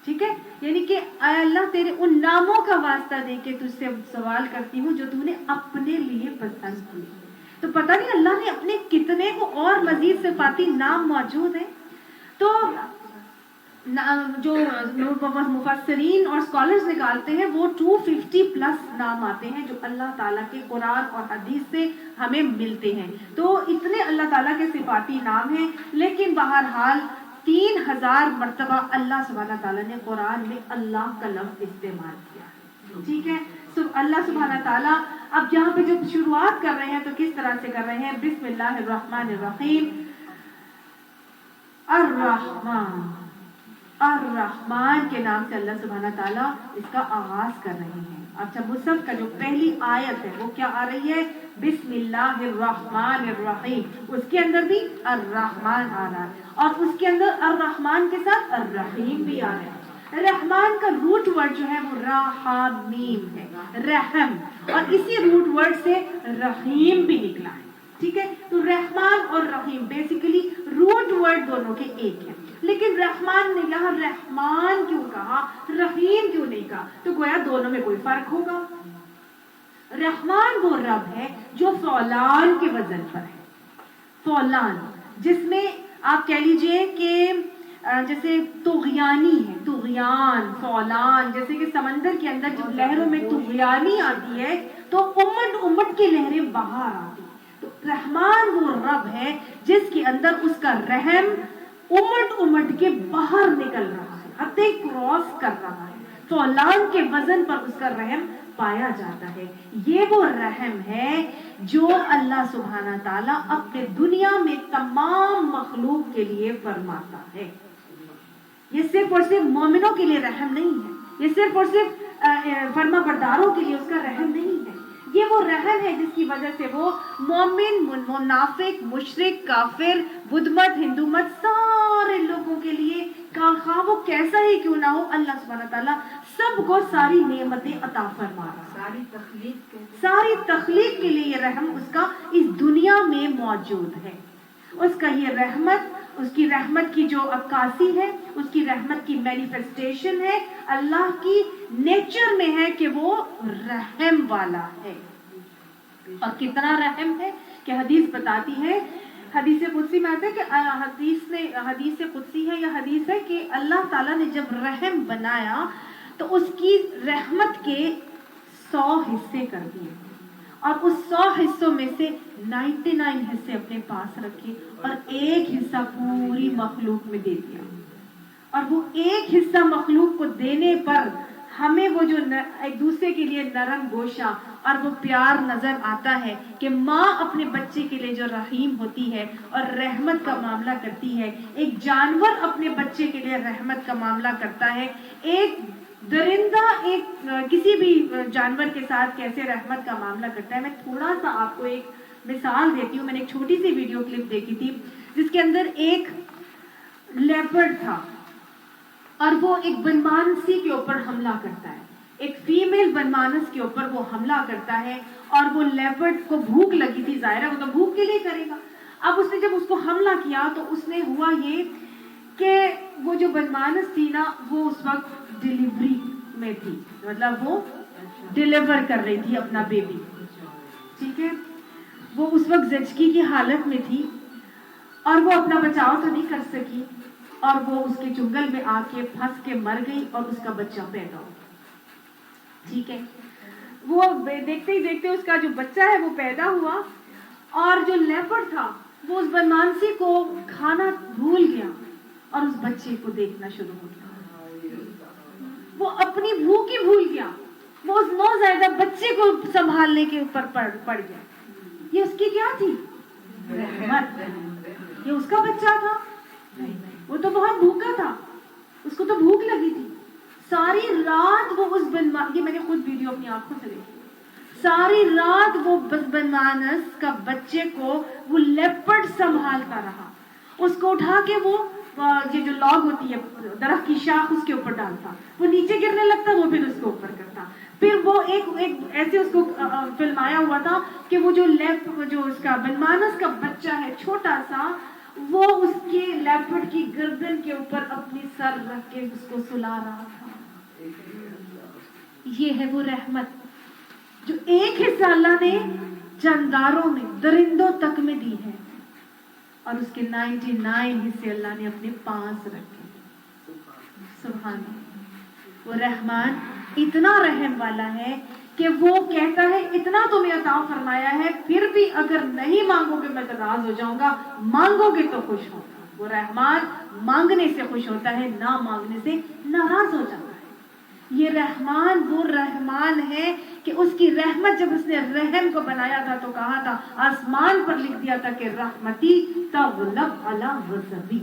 ٹھیک ہے، یعنی کہ اے اللہ تیرے ان ناموں کا واسطہ دے کے تجھ سے سوال کرتی ہوں جو تو نے اپنے لیے پسند کیے. تو پتہ نہیں اللہ نے اپنے کتنے کو اور مزید صفاتی نام موجود ہیں. تو جو مفسرین اور اسکالرز نکالتے ہیں وہ 250 پلس نام آتے ہیں جو اللہ تعالیٰ کے قرآن اور حدیث سے ہمیں ملتے ہیں. تو اتنے اللہ تعالیٰ کے صفاتی نام ہیں، لیکن بہرحال 3000 مرتبہ اللہ سبحانہ تعالیٰ نے قرآن میں اللہ کا لفظ استعمال کیا. ٹھیک ہے، اللہ سبحانہ تعالیٰ اب یہاں پہ جو شروعات کر رہے ہیں تو کس طرح سے کر رہے ہیں، بسم اللہ الرحمن الرحیم. الرحمن، الرحمن کے نام سے اللہ سبحانہ تعالیٰ اس کا آغاز کر رہے ہیں. اچھا مصحف کا جو پہلی آیت ہے وہ کیا آ رہی ہے؟ بسم اللہ الرحمن الرحیم. اس کے اندر بھی الرحمن آ رہا ہے اور اس کے اندر الرحمن کے ساتھ الرحیم بھی آ رہا ہے. رحمان کا روٹ ورڈ جو ہے وہ رحمیم ہے، رحم، اور اسی روٹ ورڈ سے رحیم بھی نکلا ہے. ٹھیک ہے، تو رحمان اور رحیم بیسیکلی روٹ ورڈ دونوں کے ایک ہیں. لیکن رحمان نے یہاں رحمان کیوں کہا، رحیم کیوں نہیں کہا؟ تو گویا دونوں میں کوئی فرق ہوگا. رحمان وہ رب ہے جو فعلان کے وزن پر ہے. فعلان جس میں آپ کہہ لیجئے کہ جیسے طغیانی ہے، طغیان، فعلان، جیسے کہ سمندر کے اندر جب لہروں میں طغیانی آتی ہے تو امٹ امٹ کی لہریں باہر آتی ہیں. تو رحمان وہ رب ہے جس کے اندر اس کا رحم امٹ امٹ کے باہر نکل رہا ہے، حتیٰ کراس کر رہا ہے. فعلان کے وزن پر اس کا رحم پایا جاتا ہے. یہ وہ رحم ہے جو اللہ سبحانہ تعالیٰ اپنے دنیا میں تمام مخلوق کے لیے فرماتا ہے. یہ صرف اور صرف مومنوں کے لیے رحم نہیں ہے، یہ صرف اور صرف فرما برداروں کے لیے اس کا رحم نہیں ہے. یہ وہ رحم ہے جس کی وجہ سے وہ مومن، منافق، مشرک، کافر، بدھ مت، ہندو مت، سارے لوگوں کے لیے خواہ وہ کیسا ہی کیوں نہ ہو، اللہ سبحانہ تعالیٰ سب کو ساری نعمتیں عطا فرما رہا ہے. ساری تخلیق کے لیے یہ رحم اس کا اس دنیا میں موجود ہے. اس کا یہ رحمت، اس کی رحمت کی جو عکاسی ہے، اس کی رحمت کی مینیفیسٹیشن ہے، اللہ کی نیچر میں ہے کہ وہ رحم والا ہے. اور کتنا رحم ہے کہ حدیث بتاتی ہے، حدیث قدسی میں آتا ہے کہ حدیث قدسی ہے یا حدیث ہے کہ اللہ تعالیٰ نے جب رحم بنایا تو اس کی رحمت کے 100 حصے کر دیے اور اس 100 حصوں میں سے 99 حصے اپنے پاس رکھے اور ایک حصہ پوری مخلوق میں دے دیا. اور وہ ایک حصہ مخلوق کو دینے پر ہمیں وہ جو ایک دوسرے کے لیے نرم گوشہ اور وہ پیار نظر آتا ہے کہ ماں اپنے بچے کے لیے جو رحیم ہوتی ہے اور رحمت کا معاملہ کرتی ہے، ایک جانور اپنے بچے کے لیے رحمت کا معاملہ کرتا ہے، ایک درندہ ایک کسی بھی جانور کے ساتھ کیسے رحمت کا معاملہ کرتا ہے. میں تھوڑا سا آپ کو ایک مثال دیتی ہوں. میں نے ایک چھوٹی سی ویڈیو کلپ دیکھی تھی جس کے اندر ایک لیپرڈ تھا اور وہ ایک بنمانسی کے اوپر حملہ کرتا ہے. ایک فیمیل بنمانس کے اوپر وہ حملہ کرتا ہے اور وہ لیپرڈ کو بھوک لگی تھی، ظاہر ہے وہ تو بھوک کے لیے کرے گا. اب اس نے جب اس کو حملہ کیا تو اس نے ہوا یہ کہ وہ جو بنمانس تھی نا وہ اس وقت ڈیلیوری میں تھی، مطلب وہ ڈیلیور کر رہی تھی اپنا بیبی. ٹھیک ہے، وہ اس وقت زچگی کی حالت میں تھی اور وہ اپنا بچاؤ تو نہیں کر سکی اور وہ اس کے چنگل میں آ کے پھنس کے مر گئی اور اس کا بچہ پیدا ہو. ٹھیک ہے، وہ دیکھتے ہی دیکھتے اس کا جو بچہ ہے وہ پیدا ہوا اور جو لیپرڈ تھا وہ اس بنمانسی کو کھانا بھول گیا اور اس بچے کو دیکھنا شروع ہو گیا. وہ اپنی بھوک ہی بھول گیا، وہ اس نوزائیدہ بچے کو سنبھالنے کے اوپر پڑ گیا. یہ اس کی کیا تھی؟ رحمت. یہ اس کا بچہ تھا؟ وہ تو بہت بھوکا تھا، اس کو تو بھوک لگی تھی. ساری رات وہ اس یہ میں نے خود ویڈیو اپنی آنکھوں سے دیکھی، ساری رات وہ بنمانس کا بچے کو وہ لیپرڈ سنبھالتا رہا. اس کو اٹھا کے وہ یہ جو لاگ ہوتی ہے درخت کی شاخ اس کے اوپر ڈالتا، وہ نیچے گرنے لگتا، وہ پھر اس کو اوپر کرتا. پھر وہ ایک ایسے اس کو فلمایا ہوا تھا کہ وہ جو اس کا بنمانس کا بچہ ہے چھوٹا سا، وہ اس کے لیپرڈ کی گردن کے اوپر اپنی سر رکھ کے اس کو سلا رہا تھا. یہ ہے وہ رحمت جو ایک حصہ اللہ نے جانداروں میں، درندوں تک میں دی ہے اور اس کے 99 حصے اللہ نے اپنے پاس رکھے. سبحان اللہ. وہ رحمان اتنا رحم والا ہے کہ وہ کہتا ہے اتنا تمہیں عطا فرمایا ہے، پھر بھی اگر نہیں مانگو گے میں ناراض ہو جاؤں گا، مانگو گے تو خوش ہوگا. وہ رحمان مانگنے سے خوش ہوتا ہے، نہ مانگنے سے ناراض ہو جاتا ہے. یہ رحمان وہ رحمان ہے کہ اس کی رحمت جب اس نے رحم کو بنایا تھا تو کہا تھا، آسمان پر لکھ دیا تھا کہ رحمتی تغلب علی غضبی،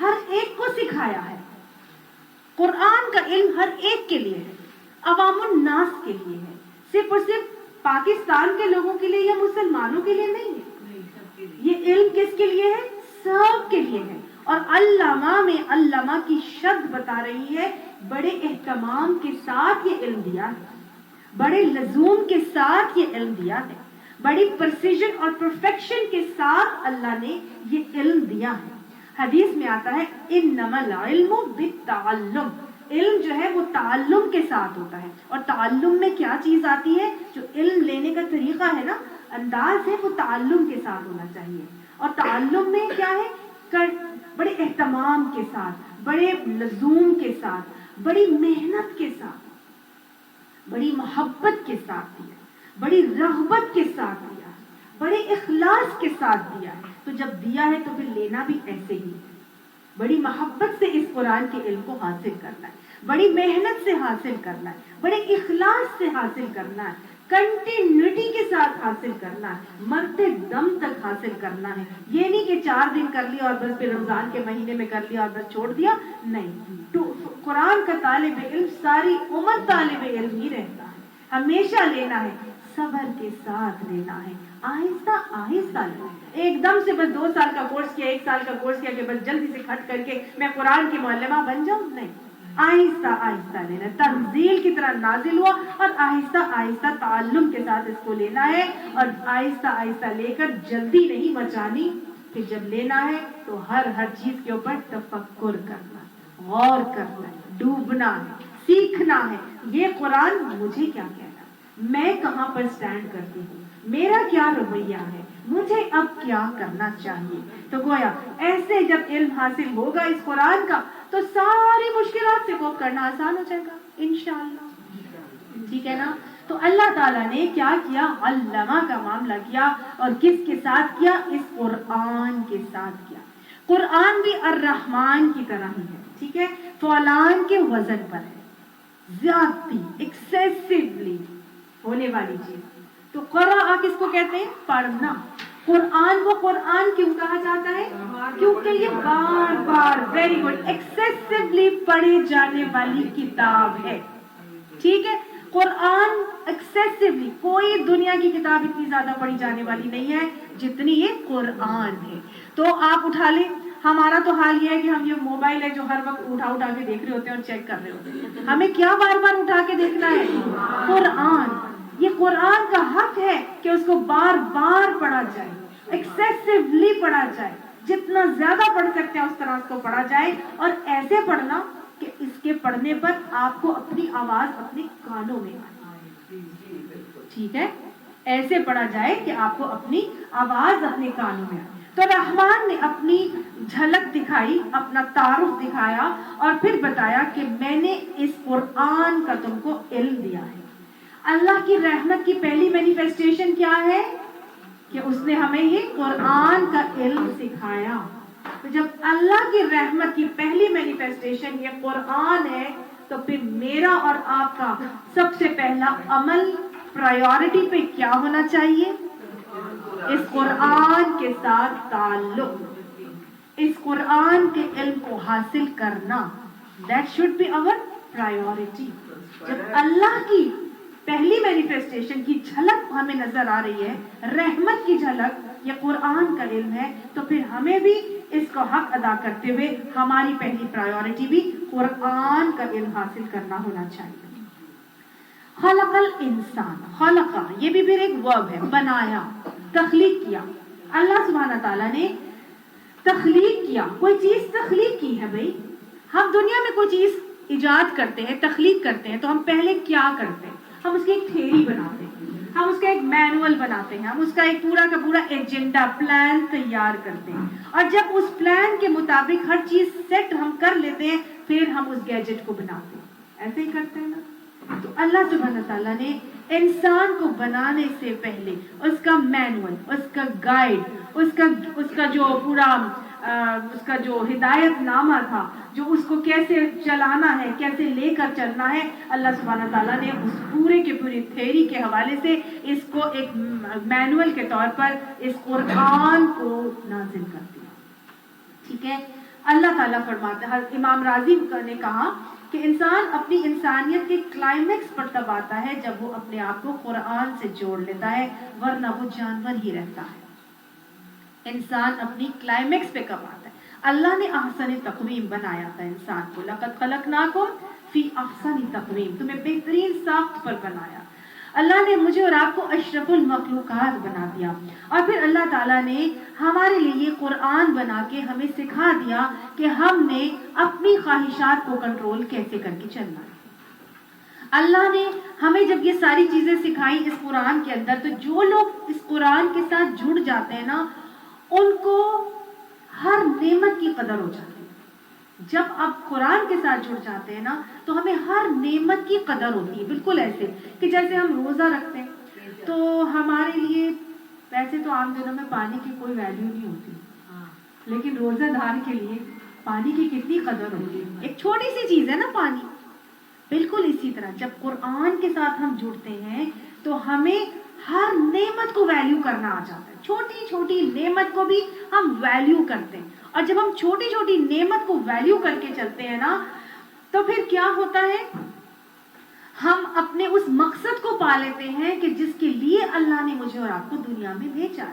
ہر ایک کو سکھایا ہے. قرآن کا علم ہر ایک کے لیے ہے, عوام الناس کے لیے ہے, صرف اور صرف پاکستان کے لوگوں کے لیے یا مسلمانوں کے لیے نہیں ہے. یہ علم کس کے لیے ہے؟ سب کے لیے ہے. اور علامہ میں علامہ کی شرط بتا رہی ہے, بڑے اہتمام کے ساتھ یہ علم دیا ہے, بڑے لزوم کے ساتھ یہ علم دیا ہے, بڑی پرسیجن اور پرفیکشن کے ساتھ اللہ نے یہ علم دیا ہے. حدیث میں آتا ہے انما العلم بالتعلم, علم جو ہے وہ تعلم کے ساتھ ہوتا ہے. اور تعلم میں کیا چیز آتی ہے؟ جو علم لینے کا طریقہ ہے نا, انداز ہے, وہ تعلم کے ساتھ ہونا چاہیے. اور تعلم میں کیا ہے؟ بڑے اہتمام کے ساتھ, بڑے لزوم کے ساتھ, بڑی محنت کے ساتھ, بڑی محبت کے ساتھ دیا, بڑی رغبت کے ساتھ دیا, بڑے اخلاص کے ساتھ دیا ہے. تو جب دیا ہے تو پھر لینا بھی ایسے ہی ہے. بڑی محبت سے اس قرآن کے علم کو حاصل کرنا ہے, بڑی محنت سے حاصل کرنا ہے, بڑے اخلاص سے حاصل کرنا ہے, کنٹینیوٹی کے ساتھ حاصل کرنا ہے, مرتے دم تک حاصل کرنا ہے. یہ نہیں کہ 4 دن کر لیا اور بس پھر رمضان کے مہینے میں کر لیا اور بس چھوڑ دیا. نہیں, تو قرآن کا طالب علم ساری عمر طالب علم ہی رہتا ہے. ہمیشہ لینا ہے, صبر کے ساتھ لینا ہے, آہستہ آہستہ لینا ہے. ایک دم سے بس 2 سال کا کورس کیا, 1 سال کا کورس کیا کہ بس جلدی سے کھٹ کر کے میں قرآن کی معلمہ بن جاؤں, نہیں. آہستہ آہستہ لینا ہے, تنزیل کی طرح نازل ہوا اور آہستہ آہستہ تعلم کے ساتھ اس کو لینا ہے. اور آہستہ آہستہ لے کر جلدی نہیں مچانی, کہ جب لینا ہے تو ہر چیز کے اوپر تفکر کرنا, غور کرنا ہے, ڈوبنا ہے, سیکھنا ہے. یہ قرآن مجھے کیا کہنا, میں کہاں پر سٹینڈ کرتی ہوں, میرا کیا رویہ ہے, مجھے اب کیا کرنا چاہیے. تو گویا ایسے جب علم حاصل ہوگا اس قرآن کا تو ساری مشکلات سے کوپ کرنا آسان ہو جائے گا انشاءاللہ. ٹھیک ہے نا. تو اللہ تعالیٰ نے کیا کیا؟ علامہ کا معاملہ کیا. اور کس کے ساتھ کیا؟ اس قرآن کے ساتھ کیا. قرآن بھی الرحمن کی طرح ہی ہے, ٹھیک ہے, فولان کے وزن پر ہے, زیادتی ایکسیسیولی ہونے والی چیز. تو قرآن کس کو کہتے ہیں؟ پڑھنا. قرآن کو قرآن کیوں کہا جاتا ہے؟ کیونکہ یہ بار بار, ویری گڈ, ایکسیسیولی پڑھے جانے والی کتاب ہے. ٹھیک ہے, قرآن ایکسیسیولی, کوئی دنیا کی کتاب اتنی زیادہ پڑھی جانے والی نہیں ہے جتنی یہ قرآن ہے. تو آپ اٹھا لیں, ہمارا تو حال یہ ہے کہ ہم یہ موبائل ہے جو ہر وقت اٹھا کے دیکھ رہے ہوتے ہیں اور چیک کر رہے ہوتے ہیں. ہمیں کیا بار بار اٹھا کے دیکھنا ہے؟ قرآن. یہ قرآن کا حق ہے کہ اس کو بار بار پڑھا جائے, ایکسیسیولی پڑھا جائے, جتنا زیادہ پڑھ سکتے ہیں اس طرح اس کو پڑھا جائے. اور ایسے پڑھنا کہ اس کے پڑھنے پر آپ کو اپنی آواز اپنے کانوں میں آئے. ٹھیک ہے, ایسے پڑھا جائے کہ آپ کو اپنی آواز اپنے کانوں میں آئے. تو رحمان نے اپنی جھلک دکھائی, اپنا تعارف دکھایا اور پھر بتایا کہ میں نے اس قرآن کا تم کو علم دیا ہے. اللہ کی رحمت کی پہلی مینیفیسٹیشن کیا ہے؟ کہ اس نے ہمیں یہ قرآن کا علم سکھایا. تو جب اللہ کی رحمت کی پہلی مینیفیسٹیشن یہ قرآن ہے تو پھر میرا اور آپ کا سب سے پہلا عمل پرائیورٹی پہ کیا ہونا چاہیے؟ اس قرآن کے ساتھ تعلق, اس قرآن کے علم کو حاصل کرنا. That should be our priority. جب اللہ کی پہلی مینیفیسٹیشن کی جھلک ہمیں نظر آ رہی ہے, رحمت کی جھلک, یہ قرآن کا علم ہے, تو پھر ہمیں بھی اس کا حق ادا کرتے ہوئے ہماری پہلی پرائیورٹی بھی قرآن کا علم حاصل کرنا ہونا چاہیے. خلق الانسان, خلقہ یہ بھی پھر ایک ورب ہے, بنایا, تخلیق کیا. اللہ سبحانہ تعالیٰ نے تخلیق کیا, کوئی چیز تخلیق کی ہے. بھائی ہم دنیا میں کوئی چیز ایجاد کرتے ہیں, تخلیق کرتے ہیں, تو ہم پہلے کیا کرتے ہیں؟ ہم اس کی ایک تھیوری بناتے ہیں, ہم اس کا ایک مینول بناتے ہیں, ہم اس کا ایک پورا کا پورا ایجنڈا, پلان تیار کرتے ہیں. اور جب اس پلان کے مطابق ہر چیز سیٹ ہم کر لیتے ہیں پھر ہم اس گیجٹ کو بناتے ہیں. ایسے ہی کرتے ہیں نا. تو اللہ سبحانہ تعالیٰ نے انسان کو بنانے سے پہلے اس کا مینول, اس کا گائیڈ, اس کا جو پورا اس کا جو ہدایت نامہ تھا, جو اس کو کیسے چلانا ہے, کیسے لے کر چلنا ہے, اللہ سبحانہ تعالیٰ نے اس پورے کے پوری تھیوری کے حوالے سے اس کو ایک مینول کے طور پر اس قرآن کو نازل کر دیا. ٹھیک ہے. اللہ تعالیٰ فرماتا ہے, امام راضی نے کہا کہ انسان اپنی انسانیت کے کلائمیکس پر تب آتا ہے جب وہ اپنے آپ کو قرآن سے جوڑ لیتا ہے, ورنہ وہ جانور ہی رہتا ہے. انسان اپنی کلائمیکس پہ کب آتا ہے؟ اللہ نے احسن تقویم بنایا تھا انسان کو, لقد خلقناکم فی احسن تقویم, تمہیں بہترین ساخت پر بنایا. اللہ نے مجھے اور آپ کو اشرف المخلوقات بنا دیا, اور پھر اللہ تعالیٰ نے ہمارے لیے یہ قرآن بنا کے ہمیں سکھا دیا کہ ہم نے اپنی خواہشات کو کنٹرول کیسے کر کے چلنا ہے. اللہ نے ہمیں جب یہ ساری چیزیں سکھائی اس قرآن کے اندر, تو جو لوگ اس قرآن کے ساتھ جڑ جاتے ہیں نا, ان کو ہر نعمت کی قدر ہو جاتی ہے. جب آپ قرآن کے ساتھ جڑ جاتے ہیں نا, تو ہمیں ہر نعمت کی قدر ہوتی ہے. بالکل ایسے کہ جیسے ہم روزہ رکھتے ہیں تو ہمارے لیے ویسے تو عام دنوں میں پانی کی کوئی ویلیو نہیں ہوتی, لیکن روزہ دار کے لیے پانی کی کتنی قدر ہوتی ہے. ایک چھوٹی سی چیز ہے نا پانی. بالکل اسی طرح جب قرآن کے ساتھ ہم جڑتے ہیں تو ہمیں ہر نعمت کو ویلیو کرنا آ جاتا ہے. چھوٹی چھوٹی نعمت کو بھی ہم ویلیو کرتے ہیں, اور جب ہم چھوٹی چھوٹی نعمت کو ویلیو کر کے چلتے ہیں نا, تو پھر کیا ہوتا ہے, ہم اپنے اس مقصد کو پا لیتے ہیں کہ جس کے لیے اللہ نے مجھے اور آپ کو دنیا میں بھیجا ہے.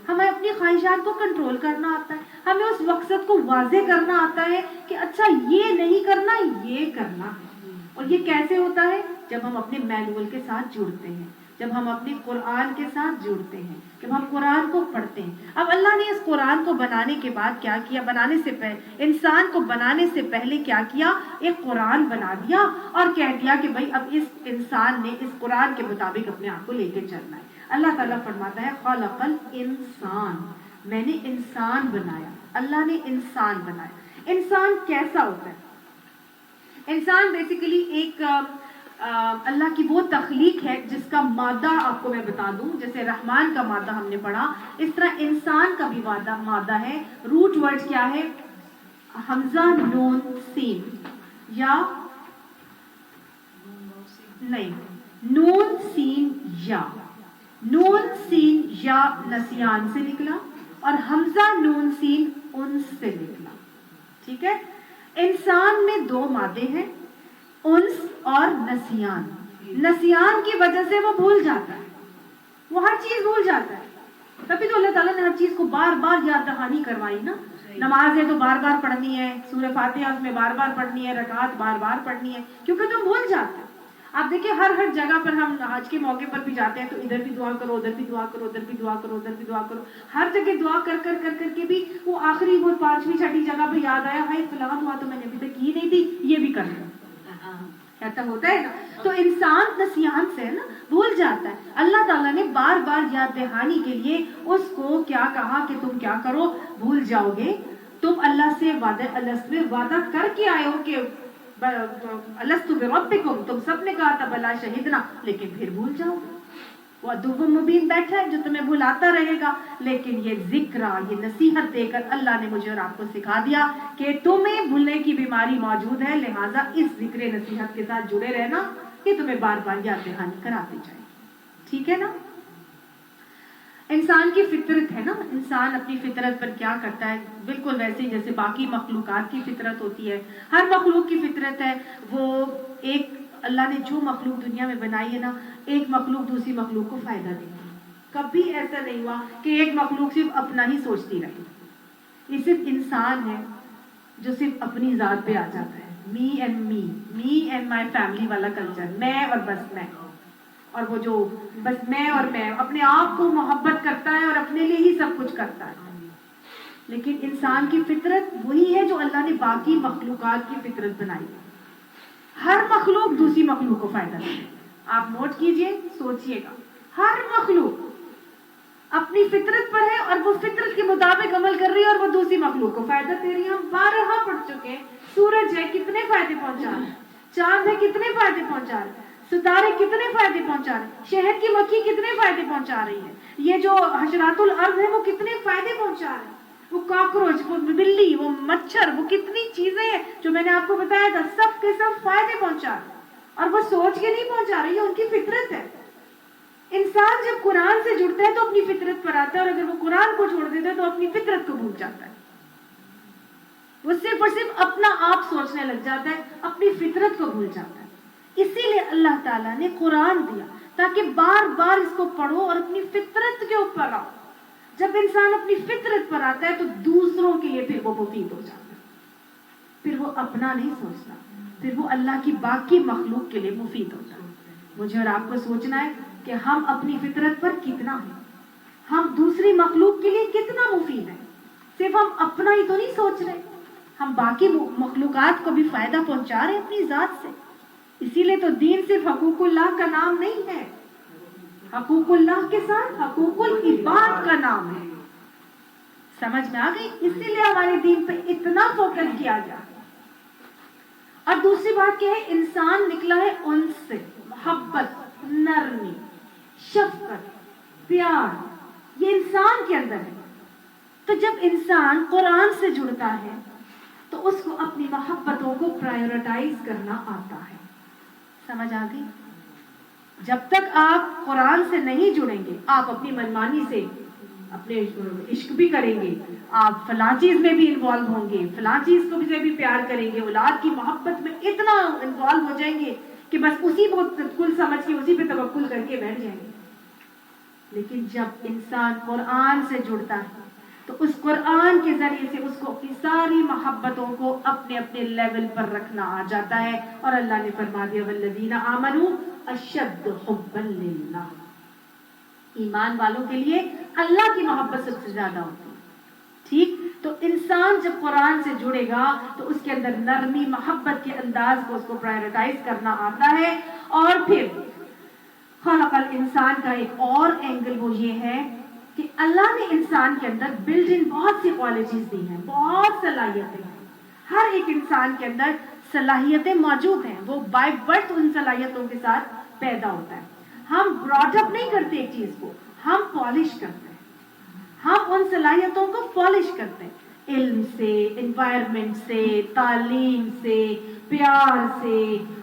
ہمیں اپنی خواہشات کو کنٹرول کرنا آتا ہے, ہمیں اس مقصد کو واضح کرنا آتا ہے کہ اچھا یہ نہیں کرنا, یہ کرنا ہے. اور یہ کیسے ہوتا ہے؟ جب ہم اپنے مینول کے ساتھ جڑتے ہیں, جب ہم اپنے قرآن کے ساتھ جڑتے ہیں, جب ہم قرآن کو پڑھتے ہیں. اب اللہ نے اس قرآن کو بنانے کے بعد کیا کیا, بنانے سے پہلے انسان کو بنانے سے پہلے کیا کیا, ایک قرآن بنا دیا اور کہہ دیا کہ بھائی اب اس انسان نے اس قرآن کے مطابق اپنے آپ کو لے کے چلنا ہے. اللہ تعالیٰ فرماتا ہے خلق الانسان, میں نے انسان بنایا. اللہ نے انسان بنایا. انسان کیسا ہوتا ہے؟ انسان بیسیکلی ایک اللہ کی وہ تخلیق ہے جس کا مادہ آپ کو میں بتا دوں, جیسے رحمان کا مادہ ہم نے پڑھا, اس طرح انسان کا بھی مادہ ہے. روٹ ورڈ کیا ہے؟ حمزہ نون سین, یا نہیں, نون سین یا, نون سین یا نسیان سے نکلا, اور حمزہ نون سین انس سے نکلا. ٹھیک ہے. انسان میں دو مادے ہیں, انس اور نسیان. نسیان کی وجہ سے وہ بھول جاتا ہے, وہ ہر چیز بھول جاتا ہے. تبھی تو اللہ تعالیٰ نے ہر چیز کو بار بار یاد دہانی کروائی نا. نماز ہے تو بار بار پڑھنی ہے, سورہ فاتحہ اس میں بار بار پڑھنی ہے, رکعات بار بار پڑھنی ہے, کیونکہ تم بھول جاتے ہیں. آپ دیکھیں ہر جگہ پر ہم حج کے موقع پر بھی جاتے ہیں تو ادھر بھی دعا کرو, ادھر بھی دعا کرو, ادھر بھی دعا کرو, ادھر بھی دعا کرو. ہر جگہ دعا کر کر کر کر کے بھی وہ آخری وہ 5ویں 6ٹھی جگہ پہ یاد آیا, بھائی فلاں دعا تو میں نے ابھی تک کی نہیں تھی, یہ بھی کر لوں. ایسا ہوتا ہے نا. تو انسان نسیان سے نا بھول جاتا ہے. اللہ تعالیٰ نے بار بار یاد دہانی کے لیے اس کو کیا کہا کہ تم کیا کرو, بھول جاؤ گے. تم اللہ سے وعدہ کر کے آئے ہو کہ الستُ بربکم, تم سب نے کہا تھا بلا شہدنا, لیکن پھر بھول جاؤ. وہ عدو مبین بیٹھا ہے جو تمہیں بھلاتا رہے گا. لیکن یہ ذکر, یہ نصیحت دے کر اللہ نے مجھے اور آپ کو سکھا دیا کہ تمہیں بھولنے کی بیماری موجود ہے, لہٰذا اس ذکر نصیحت کے ساتھ جڑے رہنا کہ تمہیں بار بار یاد دہانی کراتے جائے. ٹھیک ہے نا. انسان کی فطرت ہے نا, انسان اپنی فطرت پر کیا کرتا ہے, بالکل ویسے جیسے باقی مخلوقات کی فطرت ہوتی ہے. ہر مخلوق کی فطرت ہے, وہ ایک اللہ نے جو مخلوق دنیا میں بنائی ہے نا, ایک مخلوق دوسری مخلوق کو فائدہ دیتی ہے. کبھی ایسا نہیں ہوا کہ ایک مخلوق صرف اپنا ہی سوچتی رہی. یہ صرف انسان ہے جو صرف اپنی ذات پہ آ جاتا ہے, می اینڈ مائی فیملی والا کلچر, میں اور بس میں, اور وہ جو بس میں اور میں اپنے آپ کو محبت کرتا ہے اور اپنے لیے ہی سب کچھ کرتا ہے. لیکن انسان کی فطرت وہی ہے جو اللہ نے باقی مخلوقات کی فطرت بنائی. ہر مخلوق دوسری مخلوق کو فائدہ دے. آپ نوٹ کیجئے, سوچئے گا, ہر مخلوق اپنی فطرت پر ہے اور وہ فطرت کے مطابق عمل کر رہی ہے اور وہ دوسری مخلوق کو فائدہ دے رہی ہے. ہم بارہا پڑھ چکے ہیں, سورج ہے کتنے فائدے پہنچا رہے ہیں, چاند ہے کتنے فائدے پہنچا رہے ہیں, ستارے کتنے فائدے پہنچا رہے ہیں, شہد کی مکھی کتنے فائدے پہنچا رہی ہے, یہ جو حشرات الارض ہے وہ کتنے فائدے پہنچا رہے ہیں, وہ کاکروچ, وہ بلی, وہ مچھر, وہ کتنی چیزیں ہیں جو میں نے آپ کو بتایا تھا, سب کے سب فائدے پہنچا رہے ہیں. اور وہ سوچ کے نہیں پہنچا رہی ہے, ان کی فطرت ہے. انسان جب قرآن سے جڑتا ہے تو اپنی فطرت پر آتا ہے, اور اگر وہ قرآن کو چھوڑ دیتا ہے تو اپنی فطرت کو بھول جاتا ہے. وہ صرف اور صرف اپنا آپ سوچنے لگ جاتا ہے، اپنی فطرت کو بھول جاتا ہے۔ اسی لیے اللہ تعالیٰ نے قرآن دیا تاکہ بار بار اس کو پڑھو اور اپنی فطرت کے اوپر آؤ۔ جب انسان اپنی فطرت پر آتا ہے تو دوسروں کے لیے پھر وہ مفید ہو جاتا ہے، پھر وہ اپنا نہیں سوچتا، پھر وہ اللہ کی باقی مخلوق کے لیے مفید ہوتا ہے۔ مجھے اور آپ کو سوچنا ہے کہ ہم اپنی فطرت پر کتنا ہیں، ہم دوسری مخلوق کے لیے کتنا مفید ہیں۔ صرف ہم اپنا ہی تو نہیں سوچ رہے، ہم باقی مخلوقات کو بھی فائدہ پہنچا رہے ہیں اپنی ذات سے۔ اسی لیے تو دین صرف حقوق اللہ کا نام نہیں ہے، حقوق اللہ کے ساتھ حقوق العباد کا نام ہے۔ سمجھ میں آ گئی؟ اسی لیے ہمارے دین پہ اتنا فوکس کیا گیا۔ اور دوسری بات کیا ہے، انسان نکلا ہے انس سے، محبت، نرمی، شفقت، پیار، یہ انسان کے اندر ہے۔ تو جب انسان قرآن سے جڑتا ہے تو اس کو اپنی محبتوں کو پرائیورٹائز کرنا آتا ہے۔ سمجھ آ گئی؟ جب تک آپ قرآن سے نہیں جڑیں گے، آپ اپنی منمانی سے اپنے عشق بھی کریں گے، آپ فلاں چیز میں بھی انوالو ہوں گے، فلاں چیز کو بھی پیار کریں گے، اولاد کی محبت میں اتنا انوالو ہو جائیں گے کہ بس اسی کو کل سمجھ کے اسی پہ توکل کر کے بیٹھ جائیں گے۔ لیکن جب انسان قرآن سے جڑتا ہے تو اس قرآن کے ذریعے سے اس کو اپنی ساری محبتوں کو اپنے اپنے لیول پر رکھنا آ جاتا ہے، اور اللہ نے فرما دیا والذین آمنوا اشد حبا للہ، ایمان والوں کے لیے اللہ کی محبت سب سے زیادہ ہوتی ہے۔ ٹھیک؟ تو انسان جب قرآن سے جڑے گا تو اس کے اندر نرمی، محبت کے انداز کو اس کو پرائیورٹائز کرنا آتا ہے۔ اور پھر خلق الانسان کا ایک اور اینگل وہ یہ ہے کہ اللہ نے انسان کے اندر بلڈ ان بہت سی کوالٹیز دی ہیں، بہت صلاحیتیں ہیں۔ ہر ایک انسان کے اندر صلاحیتیں موجود ہیں، وہ بائی برتھ ان صلاحیتوں کے ساتھ پیدا ہوتا ہے۔ ہم براٹ اپ نہیں کرتے ایک چیز کو، ہم پالش کرتے ہیں، ہم ان صلاحیتوں کو پالش کرتے ہیں، علم سے، انوائرمنٹ سے، تعلیم سے، پیار سے،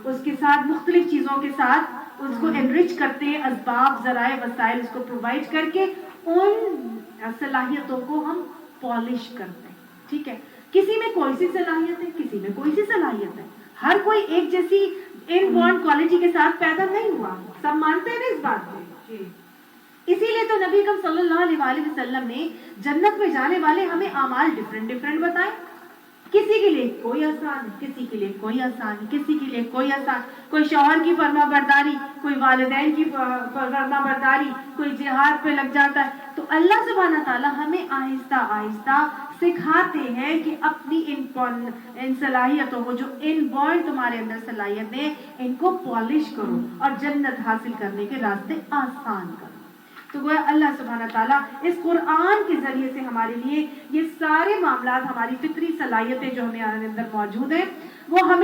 اس کے ساتھ مختلف چیزوں کے ساتھ اس کو انرچ کرتے ہیں، اسباب، ذرائع، وسائل اس کو پرووائڈ کر کے ان صلاحیتوں کو ہم پالش کرتے ہیں۔ ٹھیک ہے؟ کسی میں کوئی سی صلاحیت ہے، کسی میں کوئی سی صلاحیت ہے، ہر کوئی ایک جیسی ان بورن کوالٹی کے ساتھ پیدا نہیں ہوا، سب مانتے ہیں نا اس بات کو۔ اسی لیے تو نبی اکرم صلی اللہ علیہ وآلہ وسلم نے جنت میں جانے والے ہمیں اعمال ڈفرینٹ بتائے۔ کسی کے لیے کوئی آسان ہے، کسی کے لیے کوئی آسان ہے، کسی کے لیے کوئی آسان، کوئی شوہر کی فرما برداری، کوئی والدین کی فرما برداری، کوئی جہاد پہ لگ جاتا ہے۔ تو اللہ سبحانہ تعالیٰ ہمیں آہستہ آہستہ سکھاتے ہیں کہ اپنی ان صلاحیتوں کو، جو ان بورن تمہارے اندر صلاحیتیں، ان کو پالش کرو اور جنت حاصل کرنے کے راستے آسان کرو۔ تو گویا اللہ سبحانہ تعالیٰ اس قرآن کے ذریعے سے ہمارے لیے یہ سارے معاملات، ہماری فطری صلاحیتیں جو ہمارے اندر موجود ہیں، وہ ہم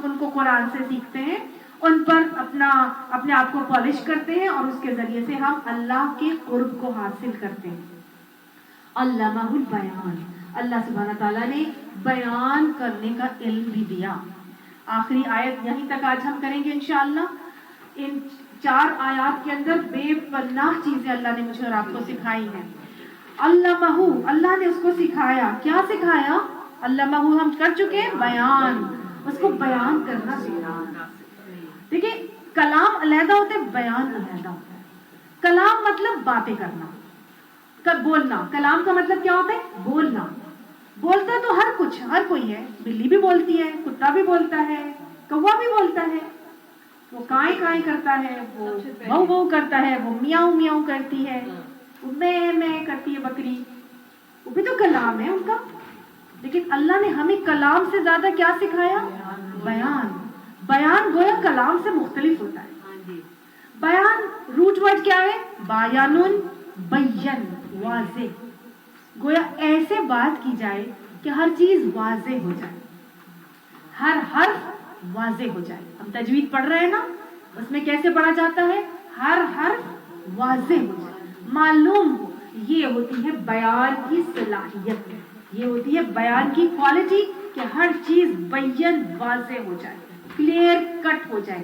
ان کو قرآن سے سیکھتے ہیں، ان پر اپنے آپ کو پالش کرتے ہیں، اور اس کے ذریعے سے ہم اللہ کے قرب کو حاصل کرتے ہیں۔ علمہ البیان، اللہ سبحانہ تعالیٰ نے بیان کرنے کا علم بھی دیا۔ آخری آیت یہیں تک آج ہم کریں گے انشاءاللہ۔ ان 4 آیات کے اندر بے پناہ چیزیں اللہ نے مجھے اور آپ کو سکھائی ہیں۔ علمہ، اللہ نے اس کو سکھایا۔ کیا سکھایا؟ علمہ ہم کر چکے ہیں، بیان، اس کو بیان کرنا سکھایا۔ دیکھیں، کلام علیحدہ ہوتا ہے، بیان علیحدہ ہوتا ہے۔ کلام مطلب باتیں کرنا، بولنا۔ کلام کا مطلب کیا ہوتا ہے؟ بولنا۔ بولتا تو ہر کوئی ہے، بلی بھی بولتی ہے، کتا بھی بولتا ہے، کوا بھی بولتا ہے، وہ کائیں کائیں کرتا ہے، وہ بھو بھو کرتا ہے، وہ میاؤں میاؤں کرتی ہے، وہ میں کرتی ہے بکری، وہ بھی تو کلام ہے ان کا۔ لیکن اللہ نے ہمیں کلام سے زیادہ کیا سکھایا؟ بیان۔ بیان گویا کلام سے مختلف ہوتا ہے۔ بیان روٹ ورڈ کیا ہے؟ بیانن، بین، واضح۔ گویا ایسے بات کی جائے کہ ہر چیز واضح ہو جائے، ہر حرف واضح ہو جائے۔ ہم تجوید پڑھ رہے ہیں نا، اس میں کیسے پڑھا جاتا ہے؟ ہر حرف واضح ہو جائے، معلوم ہو۔ یہ ہوتی ہے بیان کی صلاحیت، یہ ہوتی ہے بیان کی کوالٹی کہ ہر چیز بین، واضح ہو جائے، کلیئر کٹ ہو جائے،